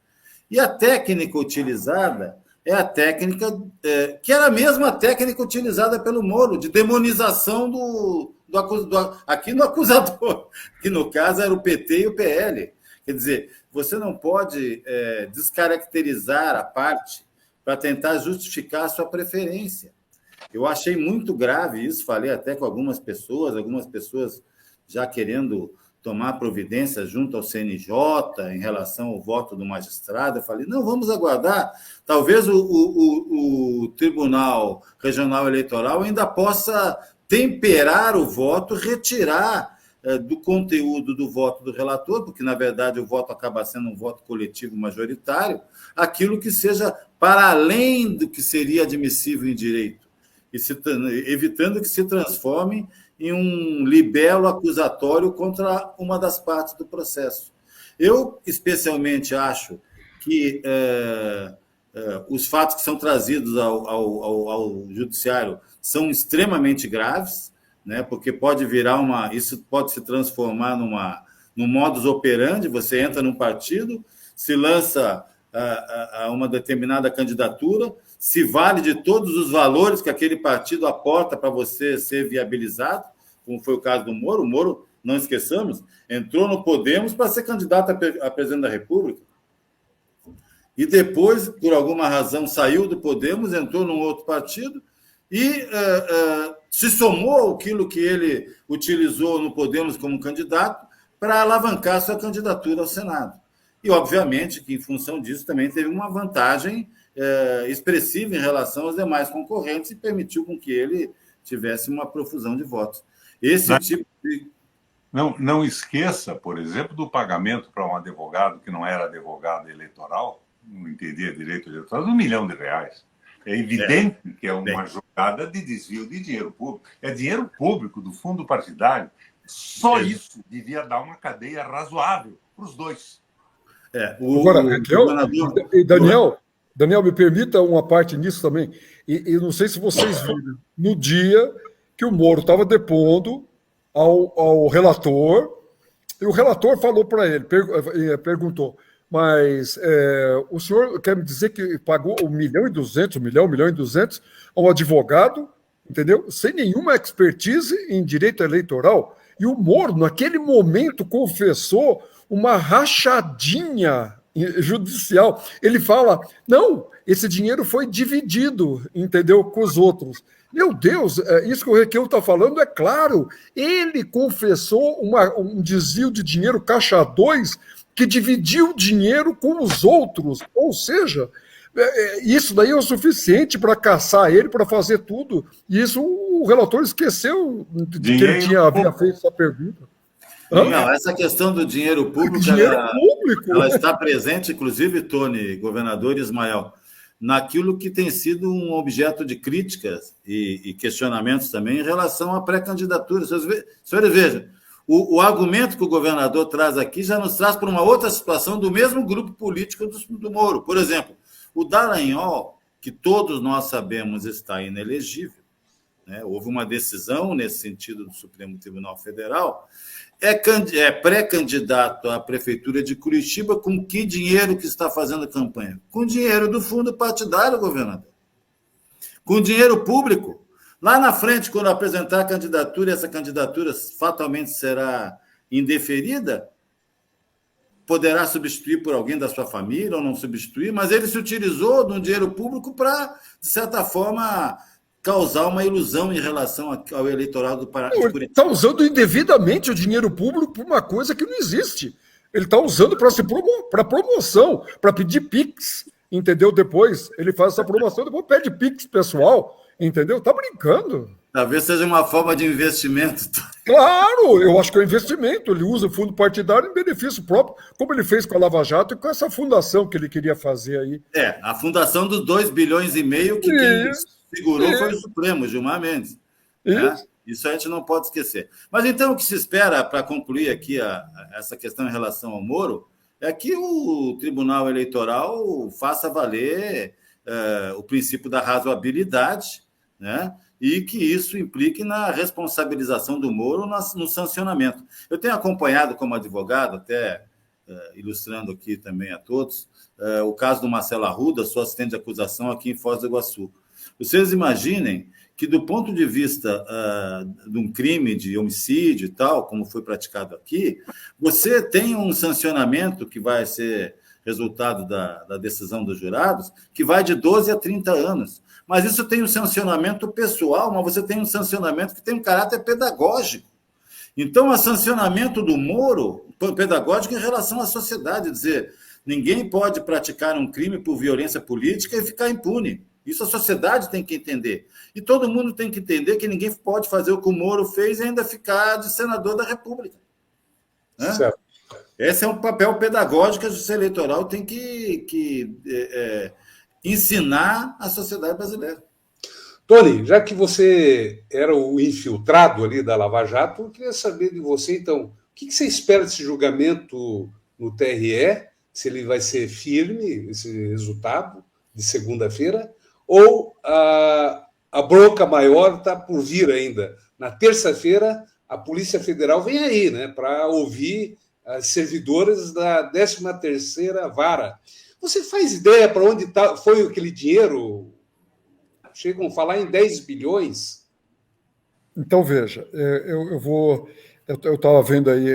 E a técnica utilizada é a técnica que era a mesma técnica utilizada pelo Moro, de demonização aqui no acusador, que no caso era o PT e o PL. Quer dizer, você não pode descaracterizar a parte para tentar justificar a sua preferência. Eu achei muito grave isso, falei até com algumas pessoas já querendo tomar providência junto ao CNJ em relação ao voto do magistrado. Eu falei, não, vamos aguardar. Talvez o Tribunal Regional Eleitoral ainda possa temperar o voto, retirar do conteúdo do voto do relator, porque, na verdade, o voto acaba sendo um voto coletivo majoritário, aquilo que seja para além do que seria admissível em direito, evitando que se transforme em um libelo acusatório contra uma das partes do processo. Eu, especialmente, acho que os fatos que são trazidos ao judiciário são extremamente graves, né, porque isso pode se transformar num modus operandi. Você entra num partido, se lança a uma determinada candidatura, se vale de todos os valores que aquele partido aporta para você ser viabilizado, como foi o caso do Moro. O Moro, não esqueçamos, entrou no Podemos para ser candidato a presidente da República. e depois, por alguma razão, saiu do Podemos, entrou num outro partido e se somou aquilo que ele utilizou no Podemos como candidato para alavancar sua candidatura ao Senado. E, obviamente, que, em função disso, também teve uma vantagem expressiva em relação aos demais concorrentes e permitiu com que ele tivesse uma profusão de votos. Esse tipo de... Não esqueça, por exemplo, do pagamento para um advogado que não era advogado eleitoral, não entendia direito eleitoral, de R$1 milhão. É evidente que é uma jogada de desvio de dinheiro público. É dinheiro público do fundo partidário. Só isso devia dar uma cadeia razoável para os dois. Agora, Daniel, me permita uma parte nisso também. E não sei se vocês viram, no dia que o Moro estava depondo ao relator, e o relator falou para ele, perguntou, mas o senhor quer me dizer que pagou 1.200.000, 1.200.000 a um advogado, entendeu? Sem nenhuma expertise em direito eleitoral. E o Moro, naquele momento, confessou uma rachadinha judicial. Ele fala, não, esse dinheiro foi dividido, entendeu, com os outros. Meu Deus, isso que o Requião está falando é claro. Ele confessou um desvio de dinheiro caixa 2 que dividiu o dinheiro com os outros. Ou seja, isso daí é o suficiente para caçar ele, para fazer tudo. E isso o relator esqueceu de que ele havia feito essa pergunta. Não, essa questão do dinheiro público, ela está presente, inclusive, Tony, governador Ismael, naquilo que tem sido um objeto de críticas e questionamentos também em relação à pré-candidatura. Senhores, vejam, o argumento que o governador traz aqui já nos traz para uma outra situação do mesmo grupo político do Moro. Por exemplo, o Dallagnol, que todos nós sabemos está inelegível, né? Houve uma decisão nesse sentido do Supremo Tribunal Federal, é pré-candidato à Prefeitura de Curitiba com que dinheiro que está fazendo campanha? Com dinheiro do fundo partidário, governador. Com dinheiro público. Lá na frente, quando apresentar a candidatura, e essa candidatura fatalmente será indeferida, poderá substituir por alguém da sua família ou não substituir, mas ele se utilizou de um dinheiro público para, de certa forma, causar uma ilusão em relação ao eleitorado do Paraná. Ele está usando indevidamente o dinheiro público para uma coisa que não existe. Ele está usando para promoção, para pedir Pix, entendeu? Depois ele faz essa promoção, depois pede Pix pessoal, entendeu? Está brincando. Talvez seja uma forma de investimento. Claro, eu acho que é um investimento. Ele usa o fundo partidário em benefício próprio, como ele fez com a Lava Jato e com essa fundação que ele queria fazer aí. A fundação dos 2,5 bilhões que quem segurou foi o Supremo, Gilmar Mendes. Isso a gente não pode esquecer. Mas então o que se espera, para concluir aqui essa questão em relação ao Moro, é que o Tribunal Eleitoral faça valer o princípio da razoabilidade, né? E que isso implique na responsabilização do Moro no sancionamento. Eu tenho acompanhado como advogado, até ilustrando aqui também a todos, o caso do Marcelo Arruda, sua assistente de acusação aqui em Foz do Iguaçu. Vocês imaginem que, do ponto de vista de um crime de homicídio e tal, como foi praticado aqui, você tem um sancionamento que vai ser resultado da decisão dos jurados, que vai de 12 a 30 anos. Mas isso tem um sancionamento pessoal, mas você tem um sancionamento que tem um caráter pedagógico. Então, o sancionamento do Moro, pedagógico em relação à sociedade, dizer, ninguém pode praticar um crime por violência política e ficar impune. Isso a sociedade tem que entender. E todo mundo tem que entender que ninguém pode fazer o que o Moro fez e ainda ficar de senador da República. Né? Certo. Esse é um papel pedagógico que a Justiça Eleitoral tem que ensinar à sociedade brasileira. Tony, já que você era o infiltrado ali da Lava Jato, eu queria saber de você, então, o que você espera desse julgamento no TRE, se ele vai ser firme, esse resultado de segunda-feira, ou a bronca maior está por vir ainda. Na terça-feira, a Polícia Federal vem aí, né, para ouvir as servidoras da 13ª Vara. Você faz ideia para onde foi aquele dinheiro? Chegam a falar em 10 bilhões? Então, veja, eu estava vendo aí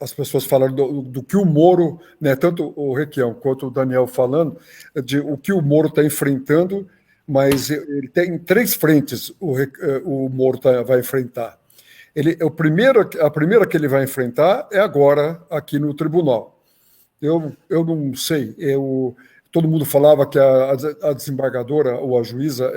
as pessoas falaram do que o Moro, né, tanto o Requião quanto o Daniel falando, de o que o Moro está enfrentando, mas ele tem 3 frentes o Moro vai enfrentar. A primeira que ele vai enfrentar é agora aqui no tribunal. Eu não sei, todo mundo falava que a desembargadora ou a juíza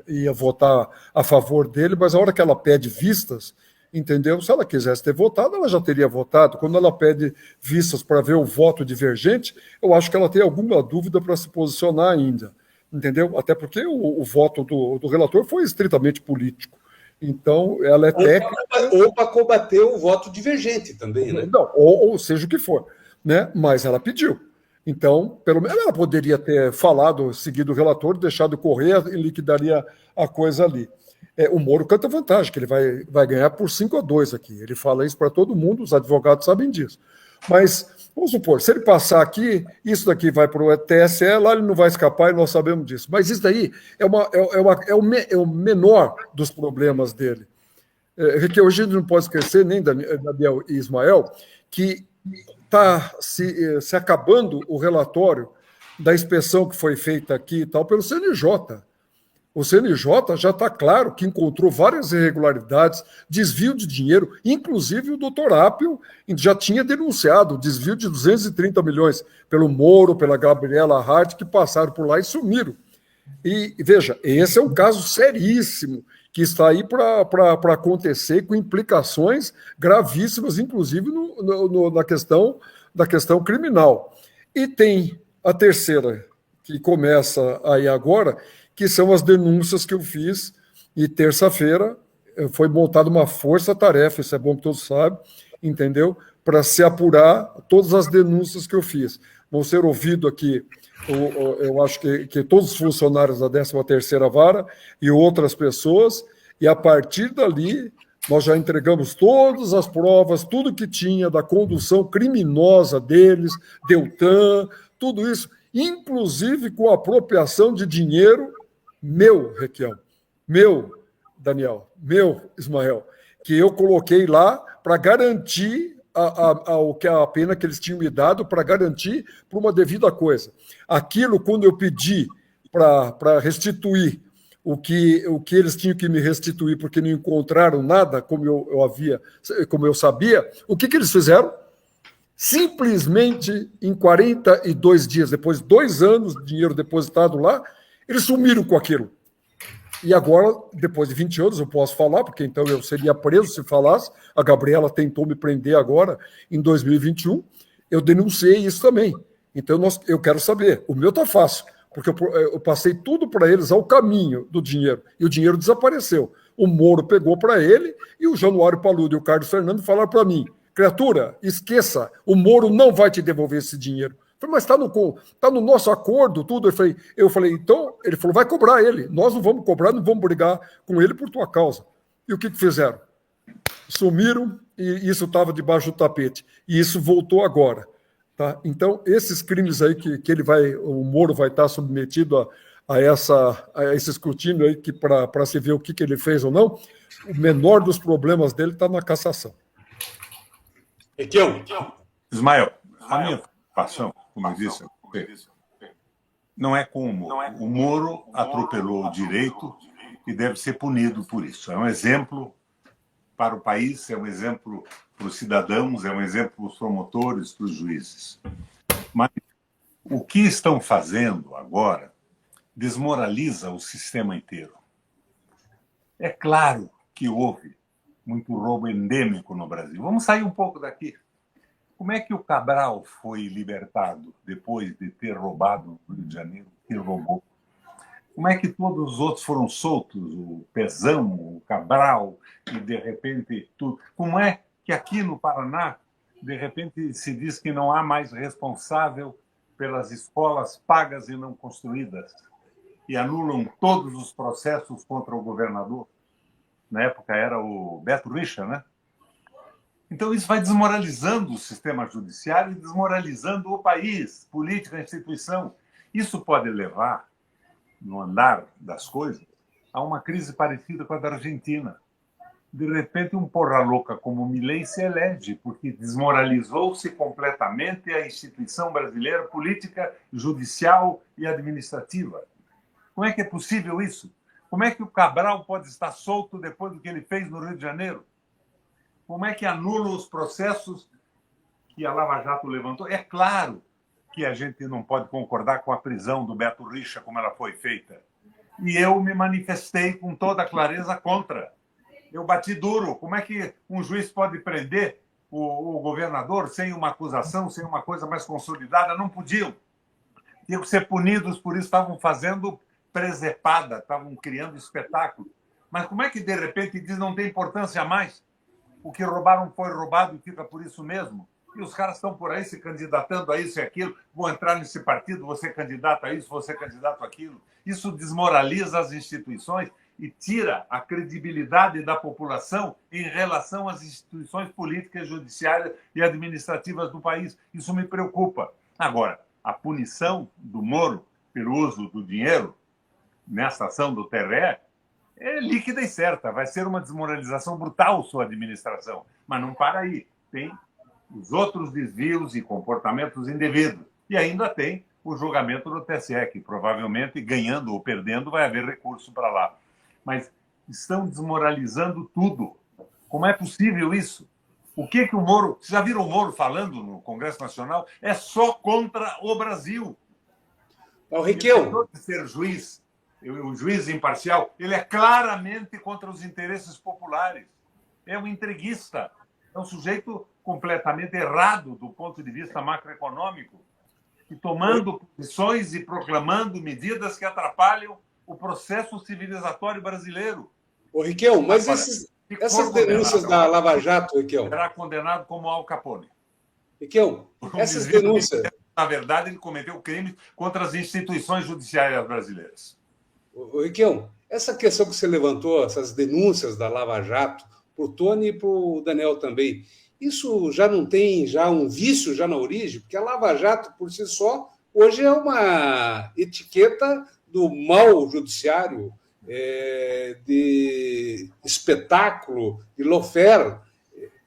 ia votar a favor dele, mas a hora que ela pede vistas, entendeu? Se ela quisesse ter votado, ela já teria votado. Quando ela pede vistas para ver o voto divergente, eu acho que ela tem alguma dúvida para se posicionar ainda, entendeu? Até porque o voto do relator foi estritamente político. Então, ela é técnica. Ou para combater o voto divergente também, né? Não, ou seja o que for, né? Mas ela pediu. Então, pelo menos ela poderia ter falado, seguido o relator, deixado correr e liquidaria a coisa ali. O Moro canta vantagem, que ele vai ganhar por 5-2 aqui. Ele fala isso para todo mundo, os advogados sabem disso. Mas, vamos supor, se ele passar aqui, isso daqui vai para o TSE, lá ele não vai escapar e nós sabemos disso. Mas isso daí é o menor dos problemas dele. Que hoje a gente não pode esquecer, nem Daniel e Ismael, que está se acabando o relatório da inspeção que foi feita aqui e tal pelo CNJ. O CNJ já está claro que encontrou várias irregularidades, desvio de dinheiro, inclusive o doutor Apio já tinha denunciado o desvio de 230 milhões pelo Moro, pela Gabriela Hart, que passaram por lá e sumiram. E veja, esse é um caso seríssimo que está aí para acontecer, com implicações gravíssimas, inclusive da questão criminal. E tem a terceira, que começa aí agora, que são as denúncias que eu fiz, e terça-feira foi montada uma força-tarefa, isso é bom que todos sabem, entendeu? Para se apurar todas as denúncias que eu fiz. Vão ser ouvidos aqui, eu acho que todos os funcionários da 13ª Vara e outras pessoas, e a partir dali nós já entregamos todas as provas, tudo que tinha da condução criminosa deles, Deltan, tudo isso, inclusive com apropriação de dinheiro meu, Requião, meu, Daniel, meu, Ismael, que eu coloquei lá para garantir a pena que eles tinham me dado, para garantir por uma devida coisa. Aquilo, quando eu pedi para restituir o que eles tinham que me restituir, porque não encontraram nada, como eu sabia, o que eles fizeram? Simplesmente, em 42 dias, depois de 2 anos de dinheiro depositado lá, eles sumiram com aquilo. E agora, depois de 20 anos, eu posso falar, porque então eu seria preso se falasse. A Gabriela tentou me prender agora, em 2021. Eu denunciei isso também. Então, eu quero saber. O meu está fácil, porque eu passei tudo para eles ao caminho do dinheiro. E o dinheiro desapareceu. O Moro pegou para ele e o Januário Paludo e o Carlos Fernando falaram para mim: criatura, esqueça, o Moro não vai te devolver esse dinheiro. Eu falei, mas está no nosso acordo, tudo. Eu falei, então, ele falou, vai cobrar ele. Nós não vamos cobrar, não vamos brigar com ele por tua causa. E o que fizeram? Sumiram e isso estava debaixo do tapete. E isso voltou agora. Tá? Então, esses crimes aí que o Moro vai estar submetido a esse escrutínio aí para se ver o que ele fez ou não, o menor dos problemas dele está na cassação. Ismael, a minha preocupação, como eu disse, não é como o Moro atropelou o direito e deve ser punido por isso. É um exemplo para o país, é um exemplo para os cidadãos, é um exemplo para os promotores, para os juízes. Mas o que estão fazendo agora desmoraliza o sistema inteiro. É claro que houve muito roubo endêmico no Brasil. Vamos sair um pouco daqui. Como é que o Cabral foi libertado depois de ter roubado no Rio de Janeiro? Ele roubou. Como é que todos os outros foram soltos? O Pezão, o Cabral, e de repente tudo. Como é que aqui no Paraná, de repente, se diz que não há mais responsável pelas escolas pagas e não construídas e anulam todos os processos contra o governador? Na época era o Beto Richa, né? Então, isso vai desmoralizando o sistema judiciário e desmoralizando o país, política, instituição. Isso pode levar, no andar das coisas, a uma crise parecida com a da Argentina. de repente um porra louca como o Milei se elege, porque desmoralizou-se completamente a instituição brasileira, política, judicial e administrativa. Como é que é possível isso? Como é que o Cabral pode estar solto depois do que ele fez no Rio de Janeiro? Como é que anula os processos que a Lava Jato levantou? É claro que a gente não pode concordar com a prisão do Beto Richa, como ela foi feita. E eu me manifestei com toda clareza contra. Eu bati duro. Como é que um juiz pode prender o governador sem uma acusação, sem uma coisa mais consolidada? Não podiam. Tinham que ser punidos, por isso estavam fazendo presepada, estavam criando espetáculo. Mas como é que, de repente, diz não tem importância mais? O que roubaram foi roubado e fica por isso mesmo? E os caras estão por aí se candidatando a isso e aquilo, vou entrar nesse partido, você candidato a isso, você candidato a aquilo. Isso desmoraliza as instituições e tira a credibilidade da população em relação às instituições políticas, judiciárias e administrativas do país. Isso me preocupa. Agora, a punição do Moro pelo uso do dinheiro nessa ação do TRE é líquida e certa. Vai ser uma desmoralização brutal sua administração. Mas não para aí. Tem os outros desvios e comportamentos indevidos. E ainda tem o julgamento do TSE, que provavelmente, ganhando ou perdendo, vai haver recurso para lá. Mas estão desmoralizando tudo. Como é possível isso? O que o Moro... Vocês já viram o Moro falando no Congresso Nacional? É só contra o Brasil. O Requião. De ser juiz, o juiz imparcial, ele é claramente contra os interesses populares. É um entreguista. É um sujeito completamente errado do ponto de vista macroeconômico, e tomando posições e proclamando medidas que atrapalham o processo civilizatório brasileiro. Ô, Requião, mas essas denúncias da Lava Jato, Requião... Será condenado como Al Capone. Requião, essas denúncias... Na verdade, ele cometeu crimes contra as instituições judiciárias brasileiras. Ô, Requião, essa questão que você levantou, essas denúncias da Lava Jato, para o Tony e para o Daniel também, isso já não tem já um vício já na origem? Porque a Lava Jato, por si só, hoje é uma etiqueta do mal judiciário, de espetáculo, de lawfare.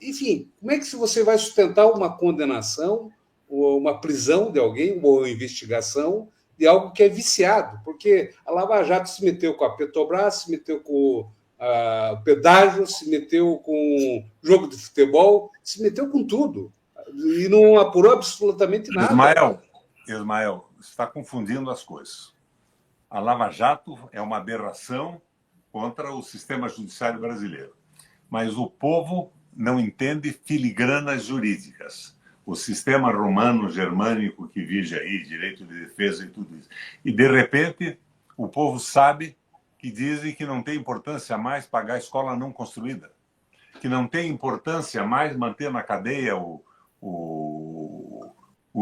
Enfim, como é que você vai sustentar uma condenação, ou uma prisão de alguém, ou uma investigação de algo que é viciado? Porque a Lava Jato se meteu com a Petrobras, se meteu com o pedágio, se meteu com jogo de futebol, se meteu com tudo. E não apurou absolutamente nada. Ismael, você está confundindo as coisas. A Lava Jato é uma aberração contra o sistema judiciário brasileiro. Mas o povo não entende filigranas jurídicas. O sistema romano-germânico que vige aí, direito de defesa e tudo isso. E, de repente, o povo sabe que dizem que não tem importância mais pagar a escola não construída, que não tem importância mais manter na cadeia o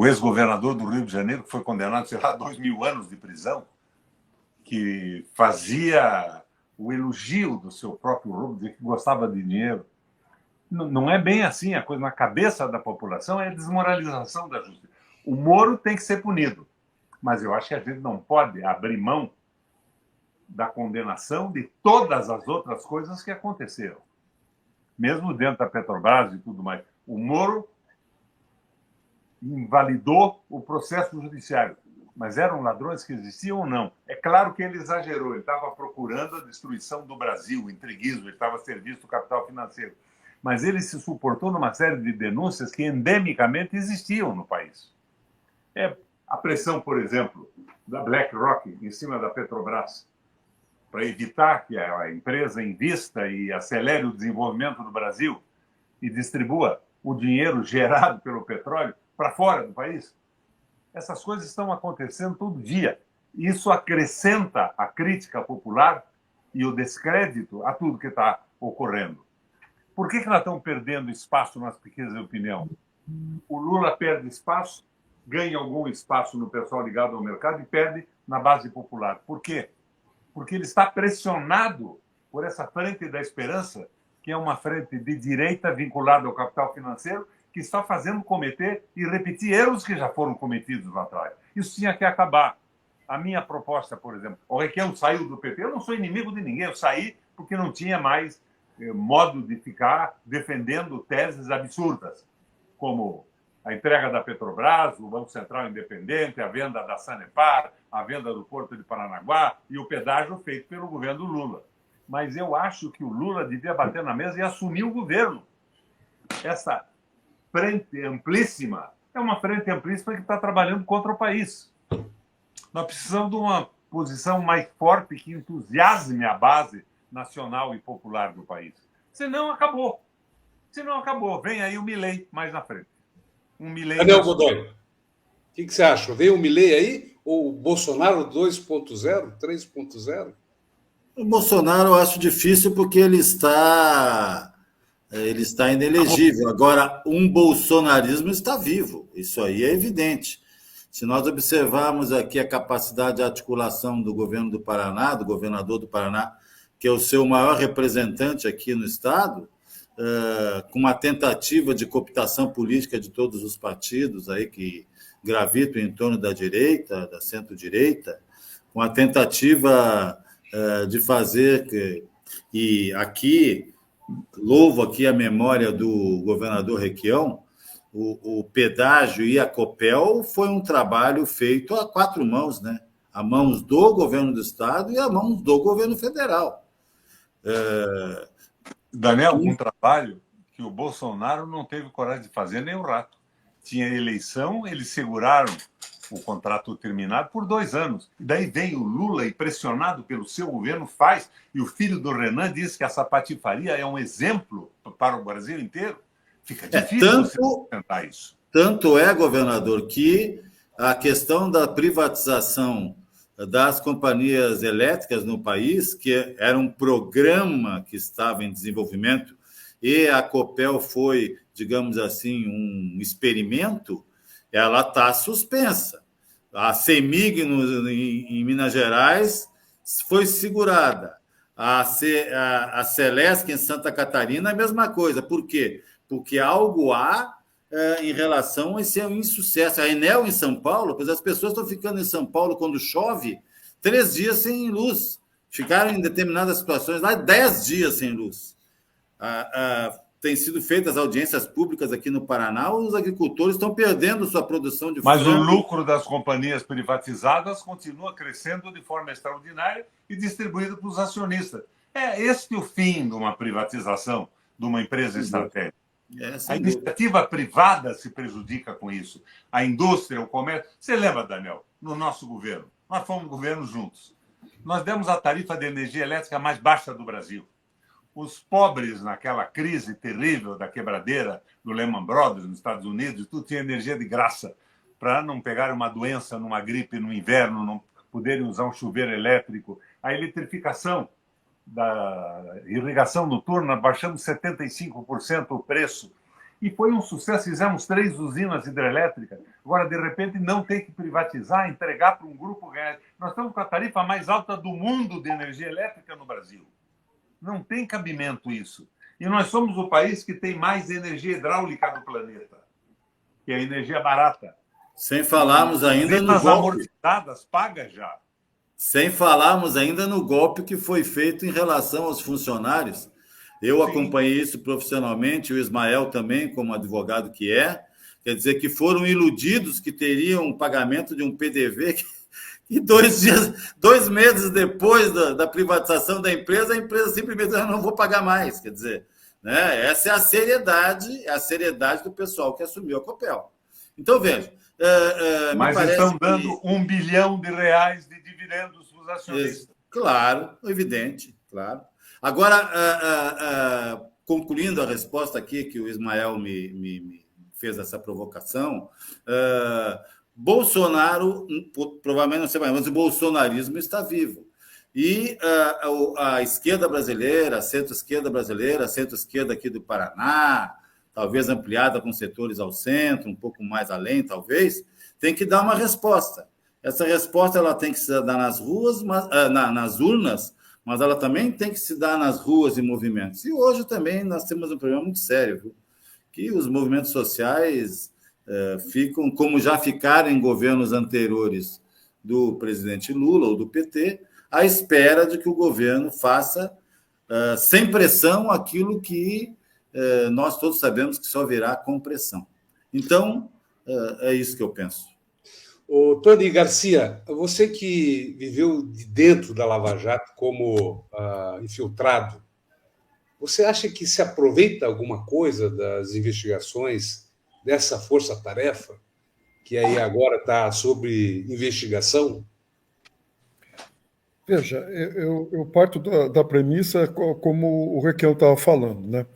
ex-governador do Rio de Janeiro, que foi condenado, sei lá, 2.000 anos de prisão, que fazia o elogio do seu próprio roubo, de que gostava de dinheiro. Não é bem assim a coisa. Na cabeça da população é a desmoralização da justiça. O Moro tem que ser punido, mas eu acho que a gente não pode abrir mão da condenação de todas as outras coisas que aconteceram. Mesmo dentro da Petrobras e tudo mais. O Moro invalidou o processo judiciário. Mas eram ladrões que existiam ou não? É claro que ele exagerou. Ele estava procurando a destruição do Brasil, o entreguismo, ele estava a serviço do capital financeiro. Mas ele se suportou numa série de denúncias que endemicamente existiam no país. A pressão, por exemplo, da BlackRock em cima da Petrobras, para evitar que a empresa invista e acelere o desenvolvimento do Brasil e distribua o dinheiro gerado pelo petróleo para fora do país. Essas coisas estão acontecendo todo dia. Isso acrescenta a crítica popular e o descrédito a tudo que está ocorrendo. Por que nós estamos perdendo espaço nas pesquisas de opinião? O Lula perde espaço, ganha algum espaço no pessoal ligado ao mercado e perde na base popular. Por quê? Porque ele está pressionado por essa frente da esperança, que é uma frente de direita vinculada ao capital financeiro, que está fazendo cometer e repetir erros que já foram cometidos lá atrás. Isso tinha que acabar. A minha proposta, por exemplo, o Requião saiu do PT, eu não sou inimigo de ninguém, eu saí porque não tinha mais modo de ficar defendendo teses absurdas, como a entrega da Petrobras, o Banco Central Independente, a venda da Sanepar, a venda do Porto de Paranaguá e o pedágio feito pelo governo Lula. Mas eu acho que o Lula devia bater na mesa e assumir o governo. Essa frente amplíssima é uma frente amplíssima que está trabalhando contra o país. Nós precisamos de uma posição mais forte que entusiasme a base nacional e popular do país. Senão, acabou. Senão, acabou. Vem aí o Milei mais na frente. Um Milei... Cadê o Godoy? O que você acha? Vem o Milei aí? Ou o Bolsonaro 2.0, 3.0? O Bolsonaro eu acho difícil porque ele está inelegível. Agora, um bolsonarismo está vivo. Isso aí é evidente. Se nós observarmos aqui a capacidade de articulação do governo do Paraná, do governador do Paraná, que é o seu maior representante aqui no Estado, com uma tentativa de cooptação política de todos os partidos aí que gravitam em torno da direita, da centro-direita, com a tentativa de fazer... E aqui, louvo aqui a memória do governador Requião, o pedágio e a Copel foi um trabalho feito a quatro mãos, né? A mãos do governo do Estado e a mãos do governo federal. Daniel, um trabalho que o Bolsonaro não teve coragem de fazer nem o rato. Tinha eleição, eles seguraram o contrato terminado por 2 anos. E daí vem o Lula e, pressionado pelo seu governo, faz. E o filho do Renan diz que essa patifaria é um exemplo para o Brasil inteiro. Fica difícil você tentar isso. Tanto é, governador, que a questão da privatização das companhias elétricas no país, que era um programa que estava em desenvolvimento, e a Copel foi, digamos assim, um experimento, ela está suspensa. A CEMIG em Minas Gerais foi segurada. A Celesc em Santa Catarina, a mesma coisa. Por quê? Porque algo há em relação a esse insucesso. A Enel em São Paulo, pois as pessoas estão ficando em São Paulo quando chove 3 dias sem luz. Ficaram em determinadas situações lá 10 dias sem luz. Têm sido feitas audiências públicas aqui no Paraná, os agricultores estão perdendo sua produção de Mas frango. o lucro das companhias privatizadas continua crescendo de forma extraordinária e distribuído para os acionistas. É este o fim de uma privatização de uma empresa estratégica. A iniciativa privada se prejudica com isso. A indústria, o comércio... Você lembra, Daniel, no nosso governo? Nós fomos governo juntos. Nós demos a tarifa de energia elétrica mais baixa do Brasil. Os pobres, naquela crise terrível da quebradeira do Lehman Brothers nos Estados Unidos, tudo tinha energia de graça para não pegar uma doença numa gripe no inverno, não poderem usar um chuveiro elétrico. A eletrificação da irrigação noturna, baixamos 75% o preço. E foi um sucesso, fizemos 3 usinas hidrelétricas. Agora, de repente, não tem que privatizar, entregar para um grupo ganhar. Nós estamos com a tarifa mais alta do mundo de energia elétrica no Brasil. Não tem cabimento isso. E nós somos o país que tem mais energia hidráulica do planeta, que é a energia barata. Sem falarmos ainda no golpe. Amortizadas, paga já. Sem falarmos ainda no golpe que foi feito em relação aos funcionários. Eu acompanhei isso profissionalmente, o Ismael também, como advogado que é. Quer dizer, que foram iludidos que teriam um pagamento de um PDV e 2 meses depois da privatização da empresa, a empresa simplesmente não vou pagar mais. Quer dizer, né? Essa é a seriedade do pessoal que assumiu a Copel. Então, veja... Mas estão dando R$1 bilhão de dividendos para os acionistas. Claro, evidente, claro. Agora, concluindo a resposta aqui, que o Ismael me fez essa provocação, Bolsonaro, provavelmente não sei mais, mas o bolsonarismo está vivo. E a esquerda brasileira, a centro-esquerda brasileira, a centro-esquerda aqui do Paraná, talvez ampliada com setores ao centro, um pouco mais além, talvez, tem que dar uma resposta. Essa resposta ela tem que se dar nas ruas, nas urnas, mas ela também tem que se dar nas ruas e movimentos. E hoje também nós temos um problema muito sério, viu? Que os movimentos sociais ficam, como já ficaram em governos anteriores do presidente Lula ou do PT, à espera de que o governo faça sem pressão, aquilo que nós todos sabemos que só virá com pressão. Então, é isso que eu penso. Ô, Tony Garcia, você que viveu de dentro da Lava Jato como infiltrado, você acha que se aproveita alguma coisa das investigações dessa força-tarefa, que aí agora está sob investigação? Veja, eu parto da premissa, como o Requião estava falando, né?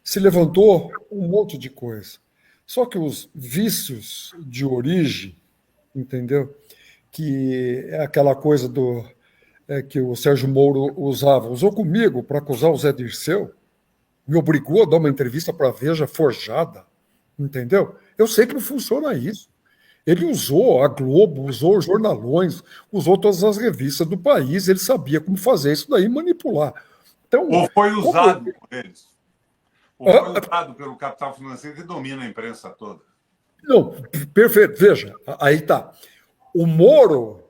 Se levantou um monte de coisa. Só que os vícios de origem, entendeu? Que é aquela coisa que o Sérgio Moro usou comigo para acusar o Zé Dirceu, me obrigou a dar uma entrevista para a Veja forjada, entendeu? Eu sei que não funciona isso. Ele usou a Globo, usou os jornalões, usou todas as revistas do país, ele sabia como fazer isso daí e manipular. Então, ou foi usado por eles. Ou foi usado pelo capital financeiro que domina a imprensa toda. Não, perfeito. Veja, aí tá. O Moro,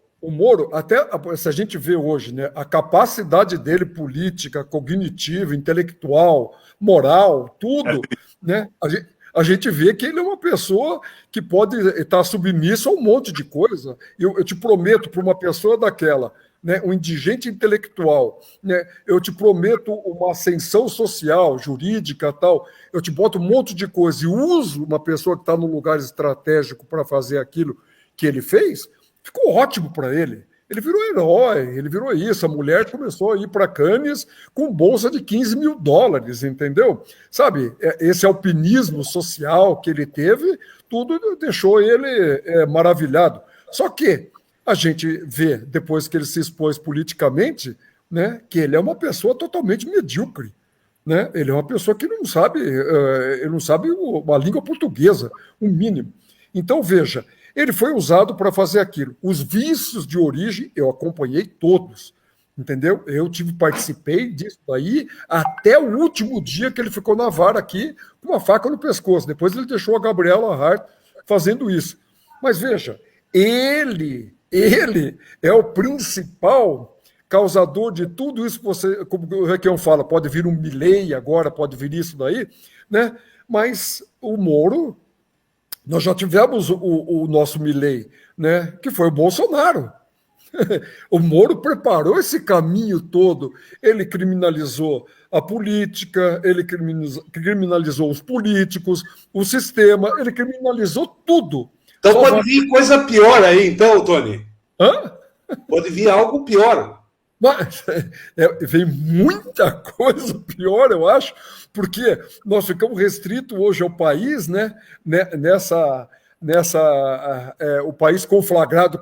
até se a gente vê hoje, né, a capacidade dele política, cognitiva, intelectual, moral, tudo, né, a gente vê que ele é uma pessoa que pode estar submissa a um monte de coisa. Eu te prometo, para uma pessoa daquela, né, um indigente intelectual, né, eu te prometo uma ascensão social, jurídica, tal, eu te boto um monte de coisa e uso uma pessoa que está num lugar estratégico para fazer aquilo que ele fez, ficou ótimo para ele. Ele virou herói, ele virou isso. A mulher começou a ir para Cannes com bolsa de $15 mil, entendeu? Sabe, esse alpinismo social que ele teve, tudo deixou ele maravilhado. Só que a gente vê, depois que ele se expôs politicamente, né, que ele é uma pessoa totalmente medíocre. Né? Ele é uma pessoa que não sabe a língua portuguesa, o mínimo. Então, veja, ele foi usado para fazer aquilo. Os vícios de origem, eu acompanhei todos, entendeu? Participei disso daí até o último dia que ele ficou na vara aqui, com uma faca no pescoço. Depois ele deixou a Gabriela Hart fazendo isso. Mas veja, ele é o principal causador de tudo isso que você, como o Requião fala, pode vir um Milei agora, pode vir isso daí, né? Mas o Moro, nós já tivemos o nosso Milei, né? Que foi o Bolsonaro. O Moro preparou esse caminho todo, ele criminalizou a política, ele criminalizou os políticos, o sistema, ele criminalizou tudo. Então pode vir coisa pior aí, então, Tony. Hã? Pode vir algo pior. Mas vem muita coisa pior, eu acho, porque nós ficamos restritos hoje ao país, né? O país conflagrado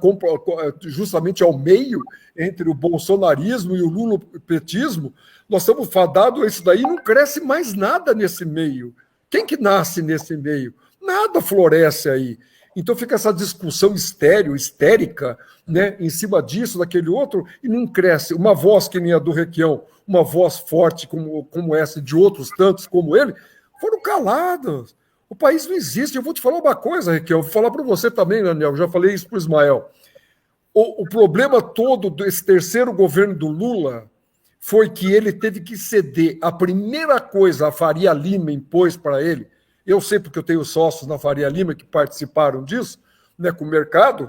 justamente ao meio entre o bolsonarismo e o lulopetismo. Nós estamos fadados a isso daí, não cresce mais nada nesse meio. Quem que nasce nesse meio? Nada floresce aí. Então fica essa discussão histérica, né, em cima disso, daquele outro, e não cresce. Uma voz que nem a do Requião, uma voz forte como essa, de outros tantos como ele, foram calados. O país não existe. Eu vou te falar uma coisa, Requião, vou falar para você também, Daniel, já falei isso para o Ismael. O problema todo desse terceiro governo do Lula foi que ele teve que ceder. A primeira coisa a Faria Lima impôs para ele, eu sei porque eu tenho sócios na Faria Lima que participaram disso, né, com o mercado.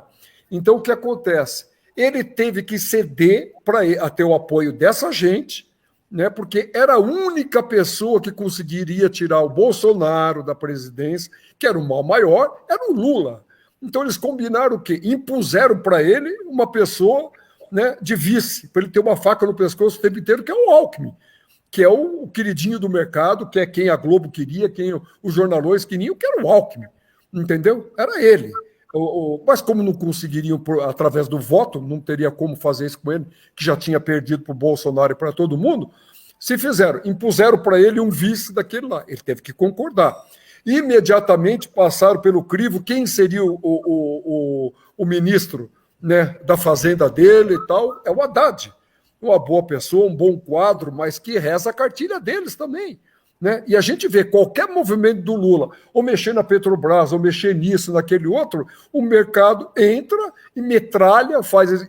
Então, o que acontece? Ele teve que ceder para ter o apoio dessa gente, né, porque era a única pessoa que conseguiria tirar o Bolsonaro da presidência, que era o mal maior, era o Lula. Então, eles combinaram o quê? Impuseram para ele uma pessoa, né, de vice, para ele ter uma faca no pescoço o tempo inteiro, que é o Alckmin, que é o queridinho do mercado, que é quem a Globo queria, quem os jornalões queriam, que era o Alckmin, entendeu? Era ele. Mas como não conseguiriam, através do voto, não teria como fazer isso com ele, que já tinha perdido para o Bolsonaro e para todo mundo, se fizeram, impuseram para ele um vice daquele lá. Ele teve que concordar. Imediatamente passaram pelo crivo quem seria o ministro, né, da fazenda dele e tal, é o Haddad. Uma boa pessoa, um bom quadro, mas que reza a cartilha deles também. Né? E a gente vê qualquer movimento do Lula, ou mexer na Petrobras, ou mexer nisso, naquele outro, o mercado entra e metralha, faz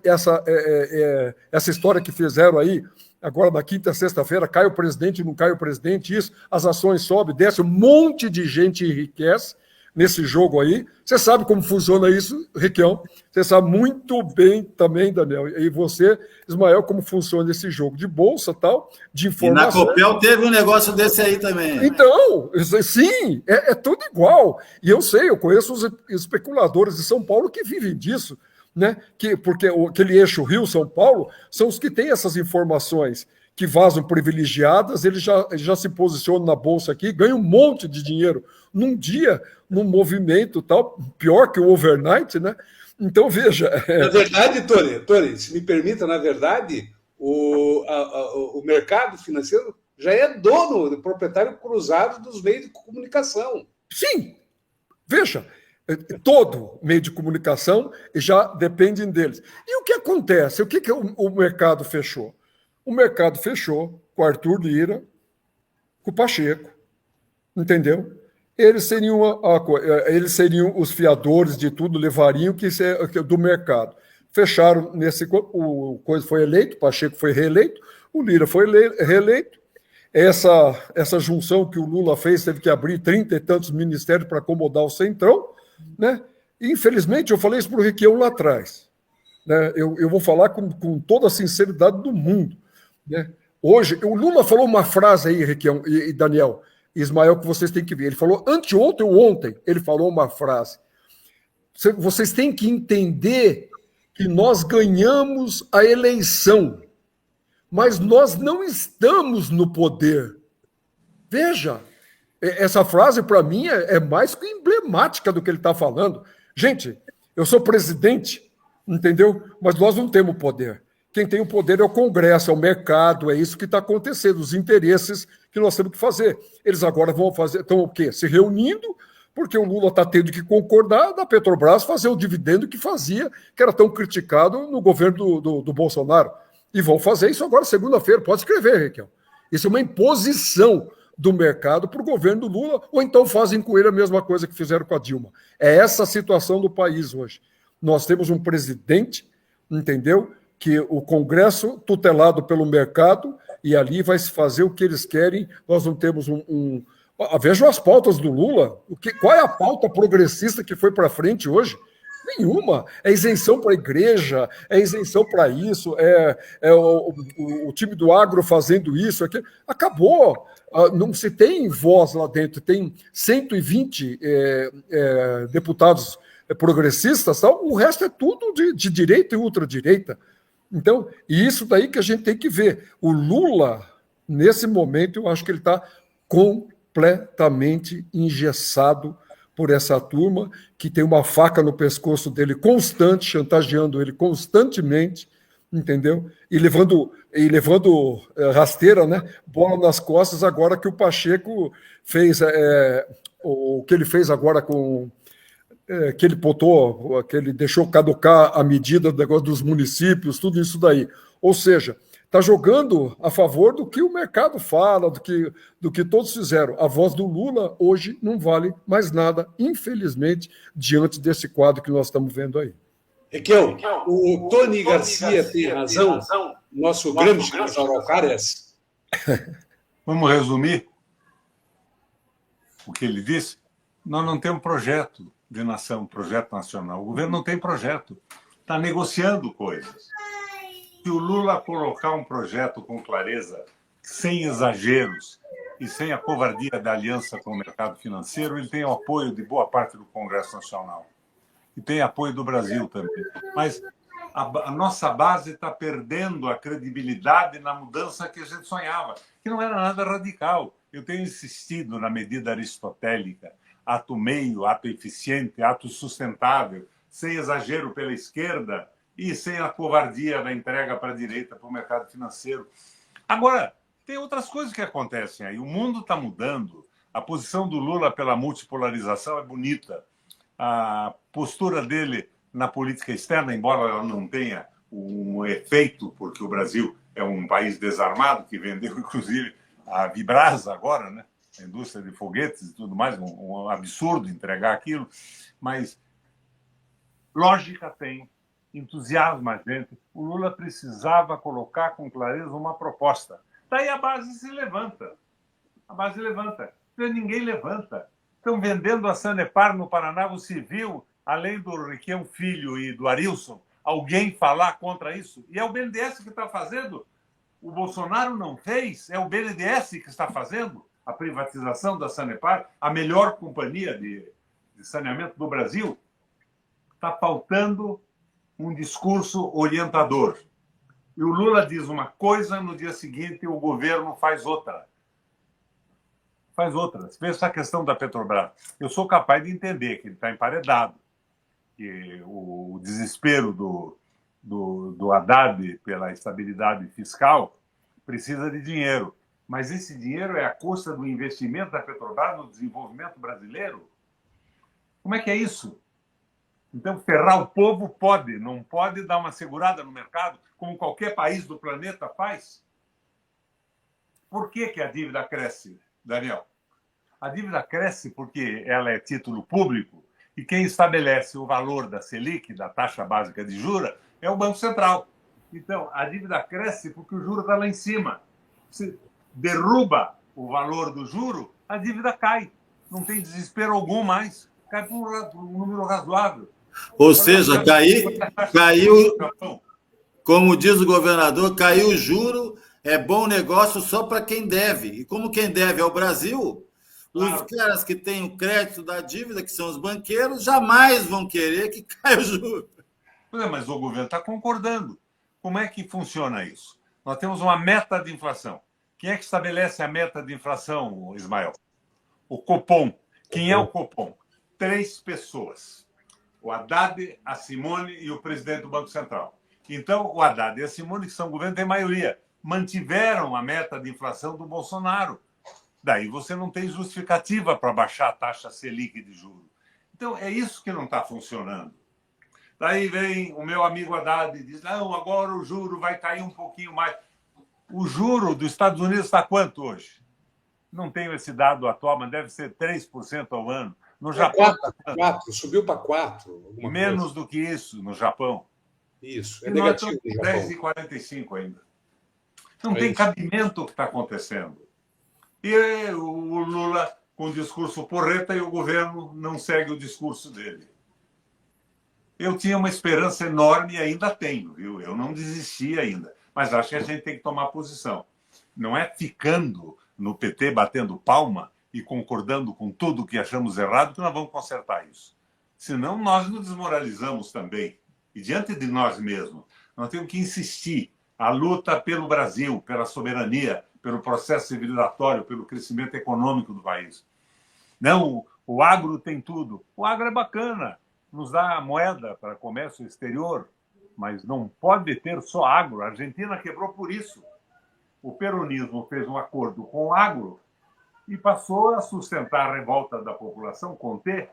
essa história que fizeram aí agora na quinta, sexta-feira, cai o presidente, não cai o presidente, isso, as ações sobem, desce, um monte de gente enriquece nesse jogo aí. Você sabe como funciona isso, Requião? Você sabe muito bem também, Daniel, e você, Ismael, como funciona esse jogo de bolsa, tal, de informação. E na Copel teve um negócio desse aí também. Então, sim, é tudo igual. E eu sei, eu conheço os especuladores de São Paulo que vivem disso, né? Porque aquele eixo Rio-São Paulo são os que têm essas informações que vazam privilegiadas, eles já se posicionam na bolsa aqui, ganham um monte de dinheiro num dia, num movimento tal, pior que o overnight, né? Então, veja... Na verdade, Tony, se me permita, na verdade, o mercado financeiro já é dono, proprietário cruzado dos meios de comunicação. Sim, veja, todo meio de comunicação já depende deles. E o que acontece? O que o mercado fechou? O mercado fechou com o Arthur Lira, com o Pacheco, entendeu? Eles seriam os fiadores de tudo, levariam do mercado. Fecharam o coisa foi eleito, o Pacheco foi reeleito, o Lira foi reeleito. Essa junção que o Lula fez, teve que abrir 30 e tantos ministérios para acomodar o Centrão, né? E, infelizmente, eu falei isso para o Requião lá atrás, né? Eu vou falar com toda a sinceridade do mundo, né? Hoje, o Lula falou uma frase aí, Requião e Daniel, Ismael, que vocês têm que ver. Ele falou anteontem ou ontem, ele falou uma frase. Vocês têm que entender que nós ganhamos a eleição, mas nós não estamos no poder. Veja, essa frase, para mim, é mais que emblemática do que ele está falando. Gente, eu sou presidente, entendeu? Mas nós não temos poder. Quem tem o poder é o Congresso, é o mercado, é isso que está acontecendo, os interesses que nós temos que fazer. Eles agora estão o quê? Se reunindo, porque o Lula está tendo que concordar da Petrobras fazer o dividendo que fazia, que era tão criticado no governo do Bolsonaro. E vão fazer isso agora, segunda-feira. Pode escrever, Raquel. Isso é uma imposição do mercado para o governo do Lula, ou então fazem com ele a mesma coisa que fizeram com a Dilma. É essa a situação do país hoje. Nós temos um presidente, entendeu? Que o Congresso tutelado pelo mercado, e ali vai se fazer o que eles querem. Nós não temos Vejam as pautas do Lula. Qual é a pauta progressista que foi para frente hoje? Nenhuma. É isenção para a igreja, é isenção para isso, o time do agro fazendo isso. Acabou. Não se tem voz lá dentro. Tem 120 deputados progressistas, tal. O resto é tudo de direita e ultradireita. Então, e isso daí que a gente tem que ver. O Lula, nesse momento, eu acho que ele está completamente engessado por essa turma que tem uma faca no pescoço dele constante, chantageando ele constantemente, entendeu? E levando rasteira, né? Bola nas costas, agora que o Pacheco fez o que ele fez agora com que ele deixou caducar a medida do negócio dos municípios, tudo isso daí. Ou seja, está jogando a favor do que o mercado fala, do que todos fizeram. A voz do Lula hoje não vale mais nada, infelizmente, diante desse quadro que nós estamos vendo aí. Requião, o Tony Garcia tem razão, nosso grande Araucárias. Vamos resumir o que ele disse? Nós não temos projeto de nação, projeto nacional. O governo não tem projeto, está negociando coisas. Se o Lula colocar um projeto com clareza, sem exageros e sem a covardia da aliança com o mercado financeiro, ele tem o apoio de boa parte do Congresso Nacional. E tem apoio do Brasil também. Mas a nossa base está perdendo a credibilidade na mudança que a gente sonhava, que não era nada radical. Eu tenho insistido na medida aristotélica, ato meio, ato eficiente, ato sustentável, sem exagero pela esquerda e sem a covardia da entrega para a direita, para o mercado financeiro. Agora, tem outras coisas que acontecem aí. O mundo está mudando. A posição do Lula pela multipolarização é bonita. A postura dele na política externa, embora ela não tenha um efeito, porque o Brasil é um país desarmado, que vendeu, inclusive, a Vibrasa agora, né? A indústria de foguetes e tudo mais, um absurdo entregar aquilo. Mas lógica tem, entusiasma a gente. O Lula precisava colocar com clareza uma proposta. Daí a base se levanta. A base levanta. Ninguém levanta. Estão vendendo a Sanepar no Paraná. Você viu, além do Requião Filho e do Arilson, alguém falar contra isso? E é o BNDES que está fazendo. O Bolsonaro não fez, é o BNDES que está fazendo a privatização da Sanepar, a melhor companhia de saneamento do Brasil. Está faltando um discurso orientador. E o Lula diz uma coisa, no dia seguinte o governo faz outra. Faz outras. Veja essa questão da Petrobras. Eu sou capaz de entender que ele está emparedado, que o desespero do Haddad pela estabilidade fiscal precisa de dinheiro. Mas esse dinheiro é à custa do investimento da Petrobras no desenvolvimento brasileiro? Como é que é isso? Então, ferrar o povo pode, não pode dar uma segurada no mercado, como qualquer país do planeta faz? Por que a dívida cresce, Daniel? A dívida cresce porque ela é título público e quem estabelece o valor da Selic, da taxa básica de juros, é o Banco Central. Então, a dívida cresce porque o juro está lá em cima. Se derruba o valor do juro, a dívida cai. Não tem desespero algum mais. Cai para um número razoável. Ou seja, caiu, como diz o governador, caiu o juro, é bom negócio só para quem deve. E como quem deve é o Brasil, os caras que têm o crédito da dívida, que são os banqueiros, jamais vão querer que caia o juro. Mas o governo está concordando. Como é que funciona isso? Nós temos uma meta de inflação. Quem é que estabelece a meta de inflação, Ismael? O Copom. Quem é o Copom? 3 pessoas. O Haddad, a Simone e o presidente do Banco Central. Então, o Haddad e a Simone, que são governo, têm maioria. Mantiveram a meta de inflação do Bolsonaro. Daí você não tem justificativa para baixar a taxa Selic de juros. Então, é isso que não está funcionando. Daí vem o meu amigo Haddad e diz, não, agora o juro vai cair um pouquinho mais. O juro dos Estados Unidos está quanto hoje? Não tenho esse dado atual, mas deve ser 3% ao ano. No Japão, 4, subiu para 4. Menos do que isso no Japão. Isso, é e negativo nós no Japão. 10,45 ainda. Não tem cabimento o que está acontecendo. E o Lula com o discurso porreta e o governo não segue o discurso dele. Eu tinha uma esperança enorme e ainda tenho, viu? Eu não desisti ainda. Mas acho que a gente tem que tomar posição. Não é ficando no PT batendo palma e concordando com tudo que achamos errado que nós vamos consertar isso. Senão nós nos desmoralizamos também. E diante de nós mesmos, nós temos que insistir. A luta pelo Brasil, pela soberania, pelo processo civilizatório, pelo crescimento econômico do país. Não, o agro tem tudo. O agro é bacana, nos dá moeda para comércio exterior, mas não pode ter só agro. A Argentina quebrou por isso. O peronismo fez um acordo com o agro e passou a sustentar a revolta da população, conter,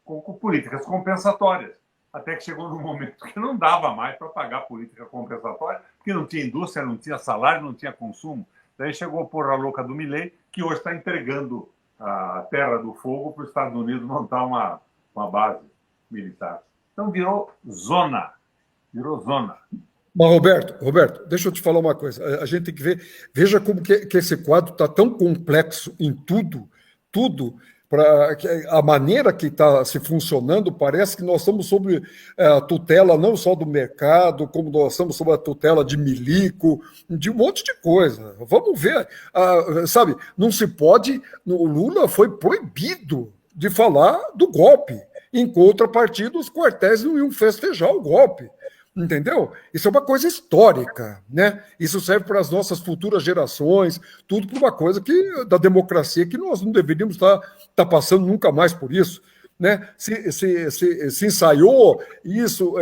com políticas compensatórias. Até que chegou num momento que não dava mais para pagar política compensatória, porque não tinha indústria, não tinha salário, não tinha consumo. Daí chegou a porra louca do Milei, que hoje está entregando a Terra do Fogo para os Estados Unidos montar uma base militar. Então virou zona. Virou zona. Mas, Roberto, deixa eu te falar uma coisa. A gente tem que ver. Veja como que esse quadro está tão complexo em tudo, para a maneira que está se funcionando, parece que nós estamos sob a tutela não só do mercado, como nós estamos sob a tutela de milico, de um monte de coisa. Vamos ver. Sabe, não se pode. O Lula foi proibido de falar do golpe. Em contrapartida, os quartéis não iam festejar o golpe. Entendeu? Isso é uma coisa histórica, né? Isso serve para as nossas futuras gerações, tudo para uma coisa da democracia que nós não deveríamos estar passando nunca mais por isso, né? Se ensaiou isso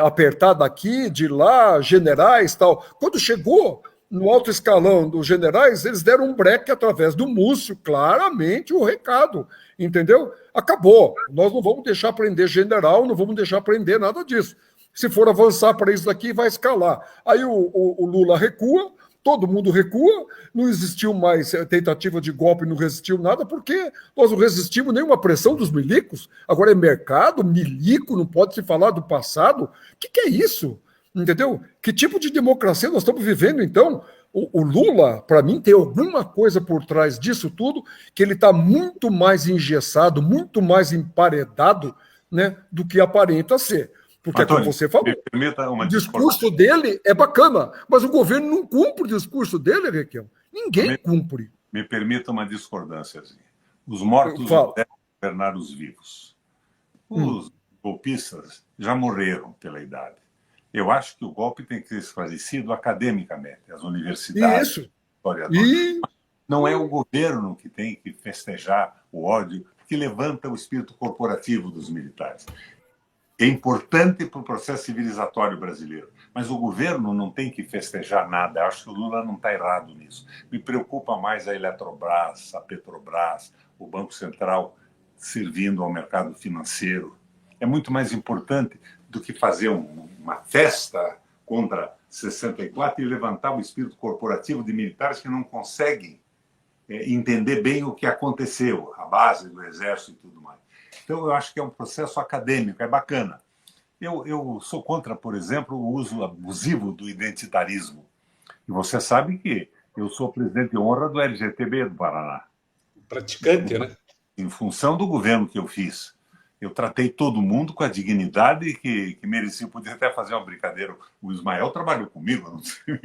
apertado aqui, de lá, generais tal. Quando chegou no alto escalão dos generais, eles deram um breque através do Múcio, claramente o recado, entendeu? Acabou. Nós não vamos deixar prender general, não vamos deixar prender nada disso. Se for avançar para isso daqui, vai escalar. Aí o Lula recua, todo mundo recua, não existiu mais tentativa de golpe, não resistiu nada, porque nós não resistimos nenhuma pressão dos milicos. Agora é mercado, milico, não pode se falar do passado. O que é isso? Entendeu? Que tipo de democracia nós estamos vivendo, então? O Lula, para mim, tem alguma coisa por trás disso tudo, que ele está muito mais engessado, muito mais emparedado, né, do que aparenta ser. Porque, Antônio, como você falou, o discurso dele é bacana, mas o governo não cumpre o discurso dele, Requião. Ninguém cumpre. Me permita uma discordânciazinha. Os mortos não devem governar os vivos. Os golpistas já morreram pela idade. Eu acho que o golpe tem que ser esclarecido academicamente, as universidades, Isso. historiadores. Não é o governo que tem que festejar o ódio que levanta o espírito corporativo dos militares. É importante para o processo civilizatório brasileiro, mas o governo não tem que festejar nada. Eu acho que o Lula não está errado nisso. Me preocupa mais a Eletrobras, a Petrobras, o Banco Central servindo ao mercado financeiro. É muito mais importante do que fazer uma festa contra 64 e levantar o espírito corporativo de militares que não conseguem entender bem o que aconteceu, a base do exército e tudo mais. Então, eu acho que é um processo acadêmico, é bacana. Eu sou contra, por exemplo, o uso abusivo do identitarismo. E você sabe que eu sou presidente de honra do LGTB do Paraná. Praticante, né? Em função do governo que eu fiz. Eu tratei todo mundo com a dignidade que merecia. Eu podia até fazer uma brincadeira. O Ismael trabalhou comigo, não sei.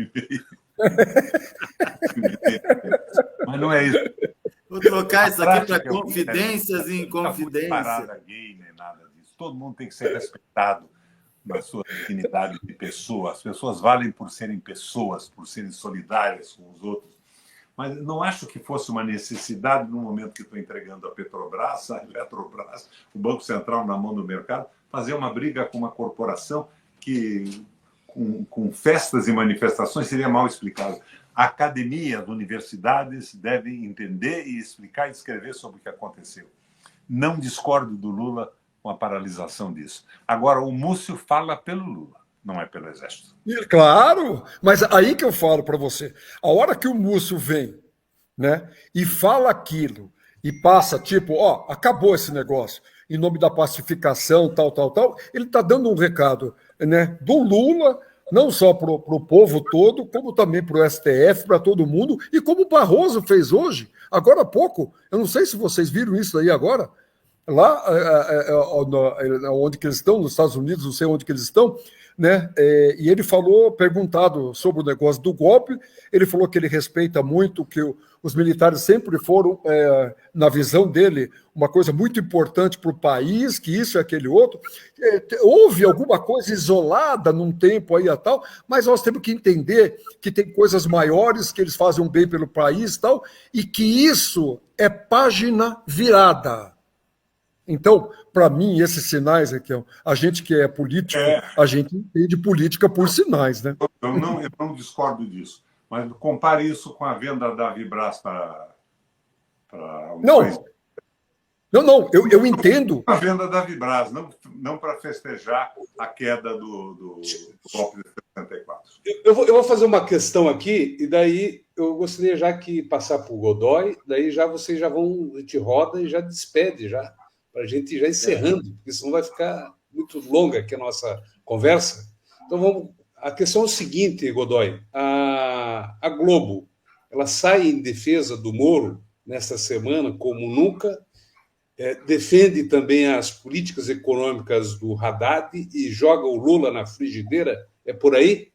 Mas não é isso. Vou trocar isso aqui para confidências e inconfidências. Não é parada gay nem nada disso. Todo mundo tem que ser respeitado na sua dignidade de pessoa. As pessoas valem por serem pessoas, por serem solidárias com os outros. Mas não acho que fosse uma necessidade, no momento que estou entregando a Petrobras, a Eletrobras, o Banco Central na mão do mercado, fazer uma briga com uma corporação que, com festas e manifestações, seria mal explicado. A academia, as universidades devem entender e explicar e escrever sobre o que aconteceu. Não discordo do Lula com a paralisação disso. Agora, o Múcio fala pelo Lula, não é pelo Exército. Claro, mas aí que eu falo para você. A hora que o Múcio vem, né, e fala aquilo, e passa tipo, ó, acabou esse negócio, em nome da pacificação, tal, ele está dando um recado, né, do Lula, não só para o povo todo, como também para o STF, para todo mundo, e como o Barroso fez hoje, agora há pouco, eu não sei se vocês viram isso aí agora, lá onde que eles estão, nos Estados Unidos, não sei onde que eles estão, né? E ele falou, perguntado sobre o negócio do golpe, ele falou que ele respeita muito, que os militares sempre foram, na visão dele, uma coisa muito importante para o país, que isso e aquele outro. Houve alguma coisa isolada num tempo aí e tal, mas nós temos que entender que tem coisas maiores, que eles fazem um bem pelo país e tal, e que isso é página virada. Então, para mim, esses sinais aqui, a gente que é político, a gente entende política por sinais, né? Eu não discordo disso, mas compare isso com a venda da Vibras para Não, eu entendo. A venda da Vibras, não para festejar a queda do golpe de 64. Eu vou fazer uma questão aqui, e daí eu gostaria já que passar para o Godoy, daí já vocês já vão de roda e já despede, já. Para a gente ir já encerrando, porque senão vai ficar muito longa aqui a nossa conversa. Então, a questão é o seguinte, Godoy. A Globo, ela sai em defesa do Moro nesta semana, como nunca, defende também as políticas econômicas do Haddad e joga o Lula na frigideira. É por aí?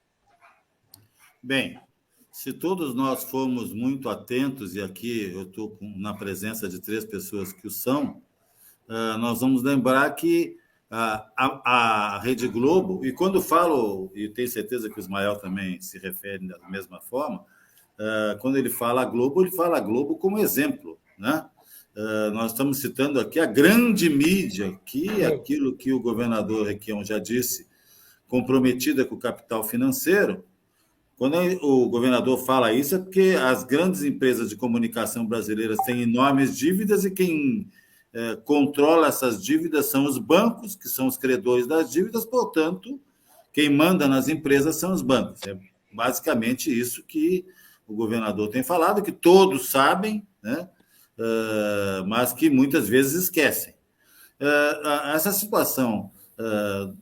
Bem, se todos nós formos muito atentos, e aqui eu estou na presença de 3 pessoas que o são, nós vamos lembrar que a Rede Globo, e quando falo, e tenho certeza que o Ismael também se refere da mesma forma, quando ele fala a Globo como exemplo, né? Nós estamos citando aqui a grande mídia, que é aquilo que o governador Requião já disse, comprometida com o capital financeiro. Quando o governador fala isso, é porque as grandes empresas de comunicação brasileiras têm enormes dívidas e quem controla essas dívidas são os bancos, que são os credores das dívidas, portanto, quem manda nas empresas são os bancos. É basicamente isso que o governador tem falado, que todos sabem, né? Mas que muitas vezes esquecem. Essa situação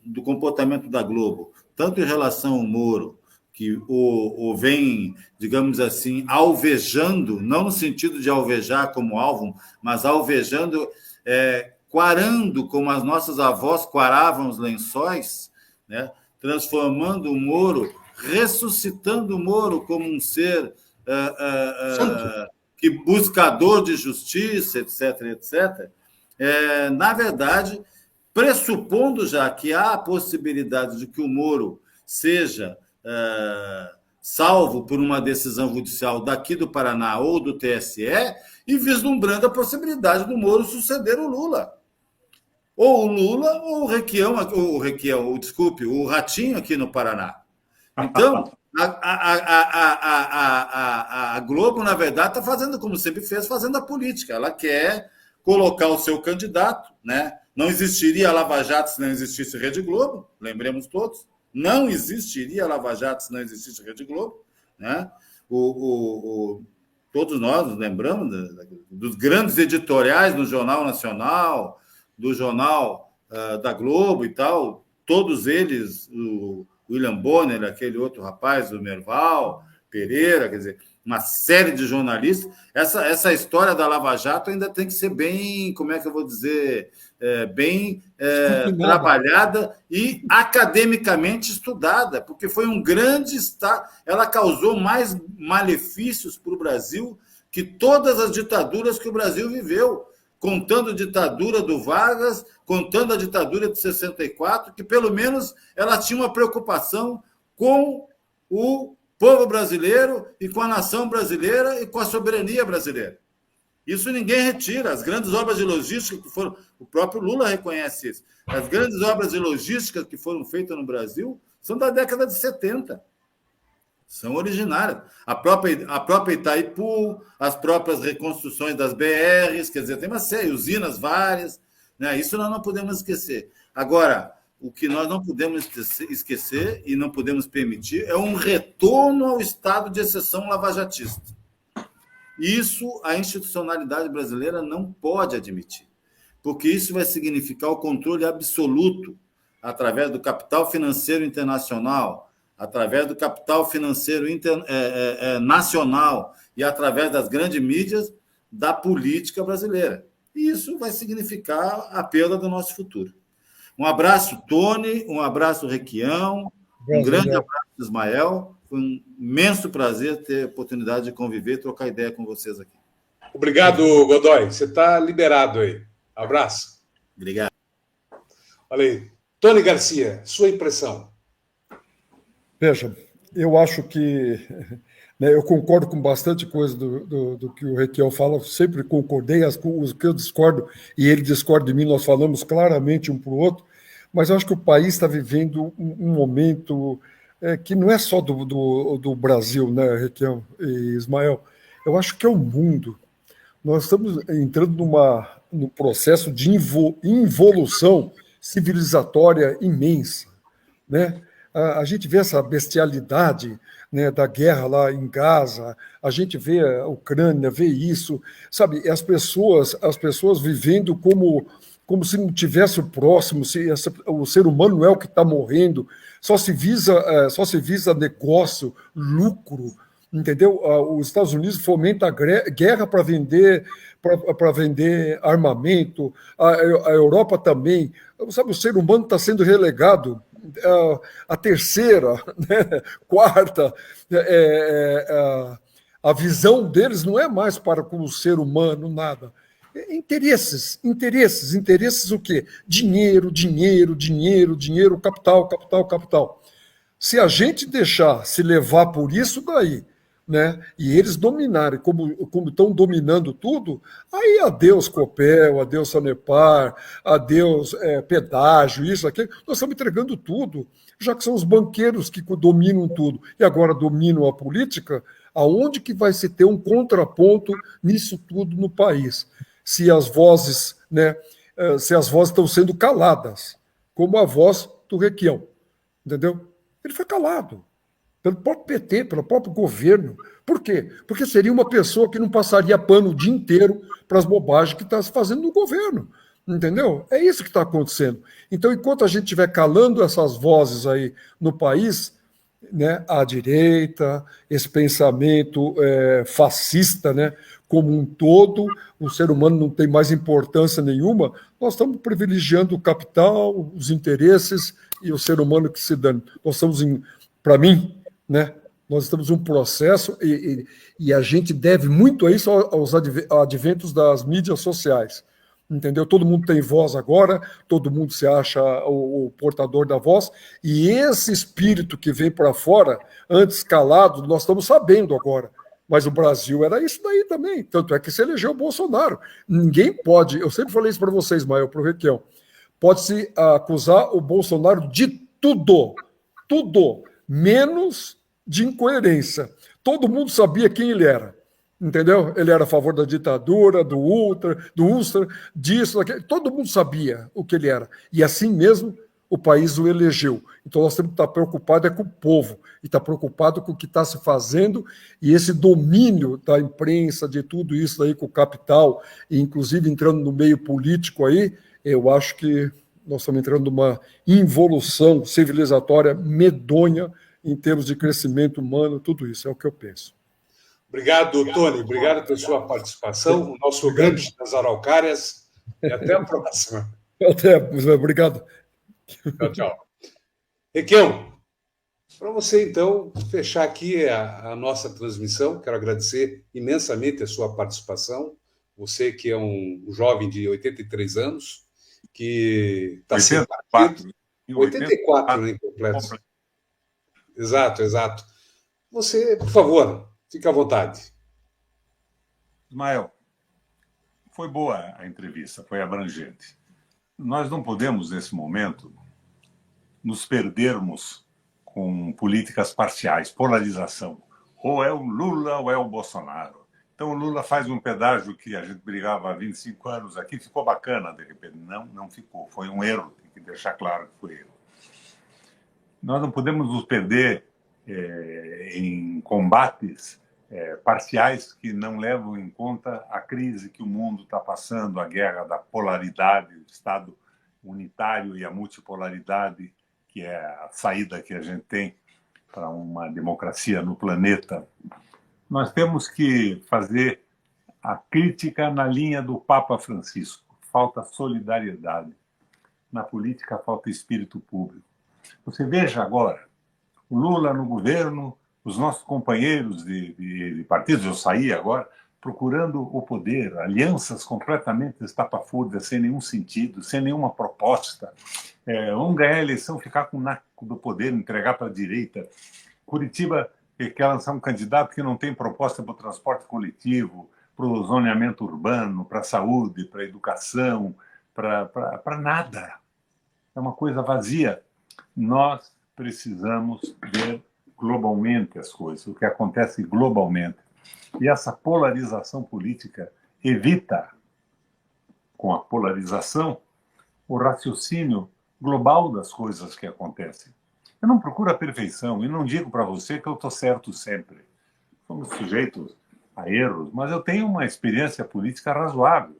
do comportamento da Globo, tanto em relação ao Moro, que o vem, digamos assim, alvejando, não no sentido de alvejar como alvo, mas alvejando, quarando como as nossas avós quaravam os lençóis, né? Transformando o Moro, ressuscitando o Moro como um ser que buscador de justiça, etc., etc., na verdade, pressupondo já que há a possibilidade de que o Moro seja salvo por uma decisão judicial daqui do Paraná ou do TSE, e vislumbrando a possibilidade do Moro suceder o Lula. Ou o Lula ou o Ratinho aqui no Paraná. Então, a Globo, na verdade, está fazendo como sempre fez, fazendo a política. Ela quer colocar o seu candidato, né? Não existiria Lava Jato se não existisse Rede Globo, lembremos todos. Não existiria Lava Jato se não existisse Rede Globo, né? Todos nós nos lembramos dos grandes editoriais no Jornal Nacional, do Jornal da Globo e tal, todos eles, o William Bonner, aquele outro rapaz, o Merval Pereira, quer dizer, uma série de jornalistas. Essa história da Lava Jato ainda tem que ser bem, como é que eu vou dizer, bem trabalhada e academicamente estudada, porque foi um grande estado. Ela causou mais malefícios para o Brasil que todas as ditaduras que o Brasil viveu, contando a ditadura do Vargas, contando a ditadura de 64, que pelo menos ela tinha uma preocupação com o povo brasileiro e com a nação brasileira e com a soberania brasileira. Isso ninguém retira. As grandes obras de logística que foram... O próprio Lula reconhece isso. As grandes obras de logística que foram feitas no Brasil são da década de 70. São originárias. A própria Itaipu, as próprias reconstruções das BRs, quer dizer, tem uma série, usinas várias, né? Isso nós não podemos esquecer. Agora, o que nós não podemos esquecer e não podemos permitir é um retorno ao estado de exceção lavajatista. Isso a institucionalidade brasileira não pode admitir, porque isso vai significar o controle absoluto através do capital financeiro internacional, através do capital financeiro nacional e através das grandes mídias da política brasileira. E isso vai significar a perda do nosso futuro. Um abraço, Tony, um abraço, Requião, um grande abraço, Ismael. Foi um imenso prazer ter a oportunidade de conviver e trocar ideia com vocês aqui. Obrigado, Godoy. Você está liberado aí. Abraço. Obrigado. Olha aí. Tony Garcia, sua impressão. Veja, eu acho que... eu concordo com bastante coisa do que o Requião fala, sempre concordei, os que eu discordo, e ele discorda de mim, nós falamos claramente um para o outro, mas eu acho que o país está vivendo um momento que não é só do Brasil, né, Requião e Ismael, eu acho que é o mundo. Nós estamos entrando num processo de involução civilizatória imensa, né? A gente vê essa bestialidade, né, da guerra lá em Gaza, a gente vê a Ucrânia, vê isso, sabe, as pessoas vivendo como se não tivesse o próximo, o ser humano não é o que está morrendo, só se visa negócio, lucro, entendeu? Os Estados Unidos fomentam a guerra para vender armamento, a Europa também, sabe, o ser humano está sendo relegado a terceira, né, quarta, a visão deles não é mais para com o ser humano, nada. Interesses o quê? Dinheiro, capital. Se a gente deixar se levar por isso daí, né, e eles dominarem como estão dominando tudo, aí adeus Copel, adeus Sanepar, adeus pedágio, isso, aquilo, nós estamos entregando tudo, já que são os banqueiros que dominam tudo, e agora dominam a política, aonde que vai se ter um contraponto nisso tudo no país? Se as vozes, né, estão sendo caladas, como a voz do Requião, entendeu? Ele foi calado. pelo próprio PT, pelo próprio governo. Por quê? Porque seria uma pessoa que não passaria pano o dia inteiro para as bobagens que está se fazendo no governo. Entendeu? É isso que está acontecendo. Então, enquanto a gente estiver calando essas vozes aí no país, né, à direita, esse pensamento fascista, né, como um todo, o ser humano não tem mais importância nenhuma, nós estamos privilegiando o capital, os interesses e o ser humano que se dane. Nós estamos, para mim, né, nós estamos em um processo e a gente deve muito a isso aos adventos das mídias sociais. Entendeu? Todo mundo tem voz agora, todo mundo se acha o portador da voz, e esse espírito que vem para fora, antes calado, nós estamos sabendo agora. Mas o Brasil era isso daí também. Tanto é que se elegeu o Bolsonaro. Ninguém pode, eu sempre falei isso para vocês, Mael, para o Requião, pode-se acusar o Bolsonaro de tudo, menos de incoerência. Todo mundo sabia quem ele era. Entendeu? Ele era a favor da ditadura, do Ultra, disso, daquilo. Todo mundo sabia o que ele era. E assim mesmo o país o elegeu. Então nós temos que estar preocupados com o povo, e estar preocupado com o que está se fazendo, e esse domínio da imprensa, de tudo isso aí com o capital, e inclusive entrando no meio político aí, eu acho que nós estamos entrando numa involução civilizatória medonha em termos de crescimento humano, tudo isso é o que eu penso. Obrigado, Tony. Obrigado pela sua participação. O nosso grande das Araucárias. E até a próxima. Até, obrigado. Tchau, tchau. Requião, para você, então, fechar aqui a nossa transmissão, quero agradecer imensamente a sua participação. Você que é um jovem de 83 anos, que está sem partido. 84, né, completo. Exato. Você, por favor, fique à vontade. Ismael, foi boa a entrevista, foi abrangente. Nós não podemos, nesse momento, nos perdermos com políticas parciais, polarização. Ou é o Lula ou é o Bolsonaro. Então o Lula faz um pedágio que a gente brigava há 25 anos aqui, ficou bacana, de repente. Não ficou, foi um erro, tem que deixar claro que foi erro. Nós não podemos nos perder em combates parciais que não levam em conta a crise que o mundo está passando, a guerra da polaridade, o Estado unitário e a multipolaridade, que é a saída que a gente tem para uma democracia no planeta. Nós temos que fazer a crítica na linha do Papa Francisco. Falta solidariedade. Na política falta espírito público. Você veja agora, o Lula no governo, os nossos companheiros de partidos, eu saí agora, procurando o poder, alianças completamente estapafúrdias, sem nenhum sentido, sem nenhuma proposta. Vamos ganhar a eleição, ficar com o naco do poder, entregar para a direita. Curitiba quer lançar um candidato que não tem proposta para o transporte coletivo, para o zoneamento urbano, para a saúde, para a educação, para nada. É uma coisa vazia. Nós precisamos ver globalmente as coisas, o que acontece globalmente. E essa polarização política evita, com a polarização, o raciocínio global das coisas que acontecem. Eu não procuro a perfeição e não digo para você que eu estou certo sempre. Somos sujeitos a erros, mas eu tenho uma experiência política razoável.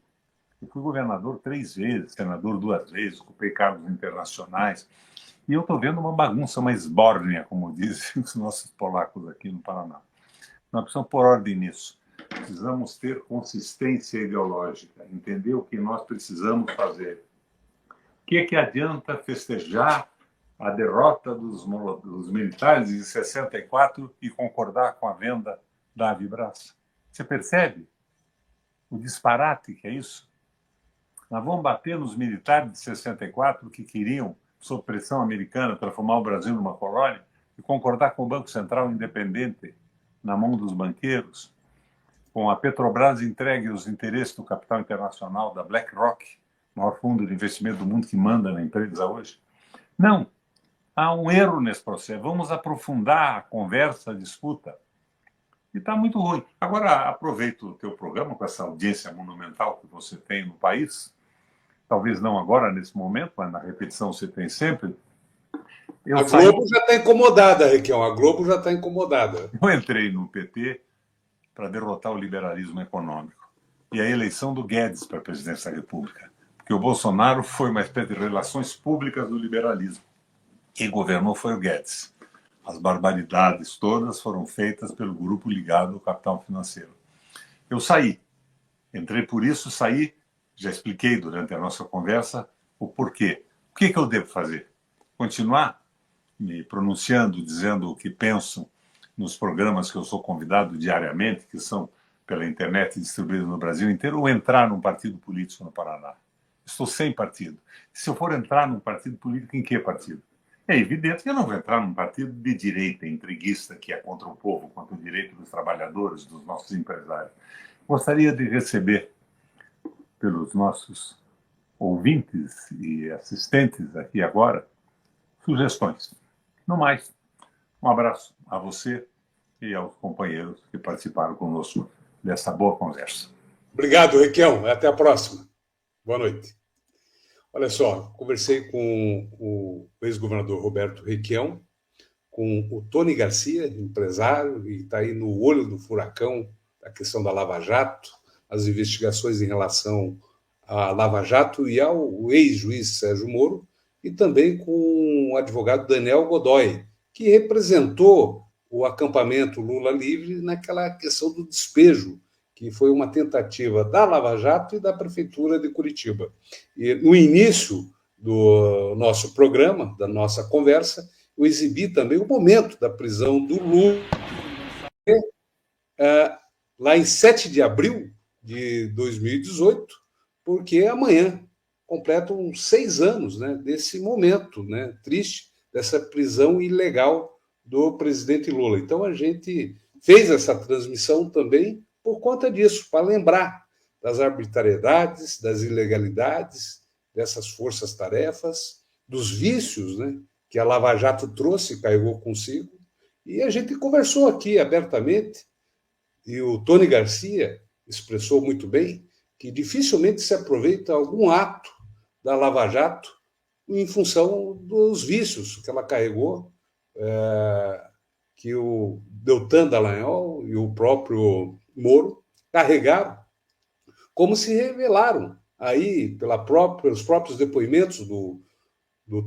Eu fui governador 3 vezes, senador 2 vezes, ocupei cargos internacionais. E eu estou vendo uma bagunça, uma esbórnia, como dizem os nossos polacos aqui no Paraná. Nós precisamos pôr ordem nisso. Precisamos ter consistência ideológica, entender o que nós precisamos fazer. O que adianta festejar a derrota dos militares em 64 e concordar com a venda da Avibras? Você percebe o disparate que é isso? Nós vamos bater nos militares de 64 que queriam, sob pressão americana, transformar o Brasil numa colônia e concordar com o Banco Central independente na mão dos banqueiros, com a Petrobras entregue os interesses do capital internacional da BlackRock, maior fundo de investimento do mundo que manda na empresa hoje. Não, há um erro nesse processo. Vamos aprofundar a conversa, a disputa. E está muito ruim. Agora, aproveito o teu programa com essa audiência monumental que você tem no país, talvez não agora, nesse momento, mas na repetição você tem sempre, Eu A saí, Globo já está incomodada, Requião. A Globo já está incomodada. eu entrei no PT para derrotar o liberalismo econômico e a eleição do Guedes para a presidência da República, porque o Bolsonaro foi uma espécie de relações públicas do liberalismo. Quem governou foi o Guedes. As barbaridades todas foram feitas pelo grupo ligado ao capital financeiro. Eu saí. Entrei por isso, saí. Já expliquei durante a nossa conversa o porquê. O que eu devo fazer? Continuar me pronunciando, dizendo o que penso nos programas que eu sou convidado diariamente, que são pela internet distribuídos no Brasil inteiro, ou entrar num partido político no Paraná? Estou sem partido. Se eu for entrar num partido político, em que partido? É evidente que eu não vou entrar num partido de direita entreguista que é contra o povo, contra o direito dos trabalhadores, dos nossos empresários. Gostaria de receber, pelos nossos ouvintes e assistentes aqui agora, sugestões. No mais, um abraço a você e aos companheiros que participaram conosco dessa boa conversa. Obrigado, Requião. Até a próxima. Boa noite. Olha só, conversei com o ex-governador Roberto Requião, com o Tony Garcia, empresário, e está aí no olho do furacão a questão da Lava Jato, as investigações em relação à Lava Jato e ao ex-juiz Sérgio Moro, e também com o advogado Daniel Godoy, que representou o acampamento Lula Livre naquela questão do despejo, que foi uma tentativa da Lava Jato e da Prefeitura de Curitiba. E no início do nosso programa, da nossa conversa, eu exibi também o momento da prisão do Lula, lá em 7 de abril de 2018, porque amanhã completam 6 anos, né, desse momento, né, triste, dessa prisão ilegal do presidente Lula. Então, a gente fez essa transmissão também por conta disso, para lembrar das arbitrariedades, das ilegalidades, dessas forças-tarefas, dos vícios, né, que a Lava Jato trouxe e carregou consigo. E a gente conversou aqui abertamente, e o Tony Garcia expressou muito bem que dificilmente se aproveita algum ato da Lava Jato em função dos vícios que ela carregou, que o Deltan Dallagnol e o próprio Moro carregaram, como se revelaram aí pelos próprios depoimentos do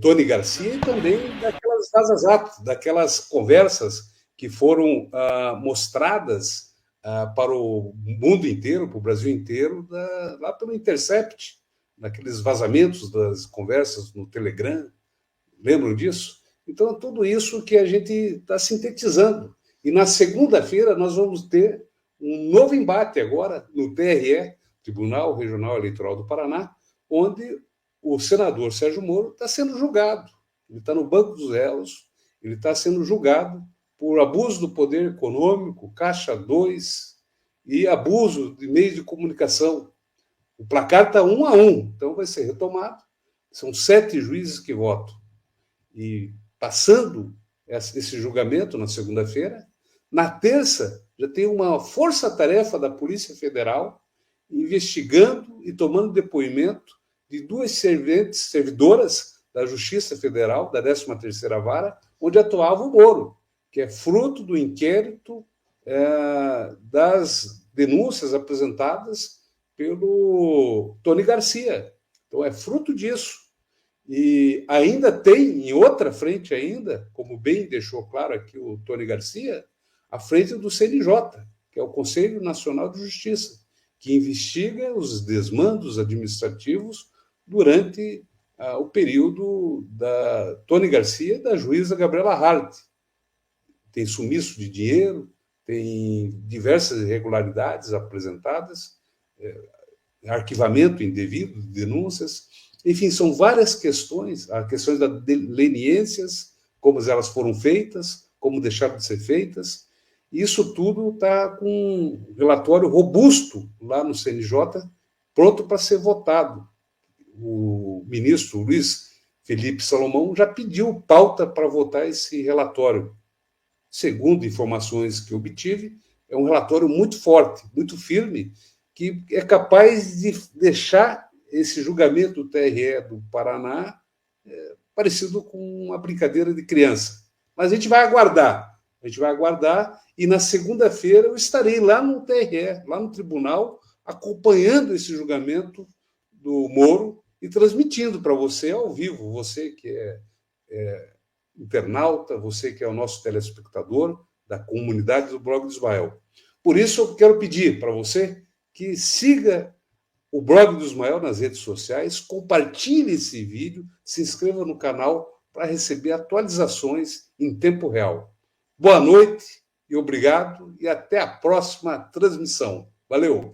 Tony Garcia e também daquelas vazas-jato, daquelas conversas que foram mostradas para o mundo inteiro, para o Brasil inteiro, lá pelo Intercept, naqueles vazamentos das conversas no Telegram. Lembram disso? Então, tudo isso que a gente está sintetizando. E na segunda-feira nós vamos ter um novo embate agora no TRE, Tribunal Regional Eleitoral do Paraná, onde o senador Sérgio Moro está sendo julgado. Ele está no banco dos réus, ele está sendo julgado por abuso do poder econômico, Caixa 2 e abuso de meios de comunicação. O placar está 1-1, então vai ser retomado. São 7 juízes que votam. E passando esse julgamento na segunda-feira, na terça já tem uma força-tarefa da Polícia Federal investigando e tomando depoimento de 2 servidoras da Justiça Federal, da 13ª Vara, onde atuava o Moro, que é fruto do inquérito das denúncias apresentadas pelo Tony Garcia. Então, é fruto disso. E ainda tem, em outra frente ainda, como bem deixou claro aqui o Tony Garcia, a frente do CNJ, que é o Conselho Nacional de Justiça, que investiga os desmandos administrativos durante o período da Tony Garcia e da juíza Gabriela Hart. Tem sumiço de dinheiro, tem diversas irregularidades apresentadas, arquivamento indevido de denúncias. Enfim, são várias questões, as questões das leniências, como elas foram feitas, como deixaram de ser feitas. Isso tudo está com um relatório robusto lá no CNJ, pronto para ser votado. O ministro Luiz Felipe Salomão já pediu pauta para votar esse relatório. Segundo informações que obtive, é um relatório muito forte, muito firme, que é capaz de deixar esse julgamento do TRE do Paraná parecido com uma brincadeira de criança. Mas a gente vai aguardar. E na segunda-feira eu estarei lá no TRE, lá no tribunal, acompanhando esse julgamento do Moro e transmitindo para você ao vivo, você que é internauta, você que é o nosso telespectador da comunidade do Blog do Ismael. Por isso, eu quero pedir para você que siga o Blog do Ismael nas redes sociais, compartilhe esse vídeo, se inscreva no canal para receber atualizações em tempo real. Boa noite e obrigado, e até a próxima transmissão. Valeu!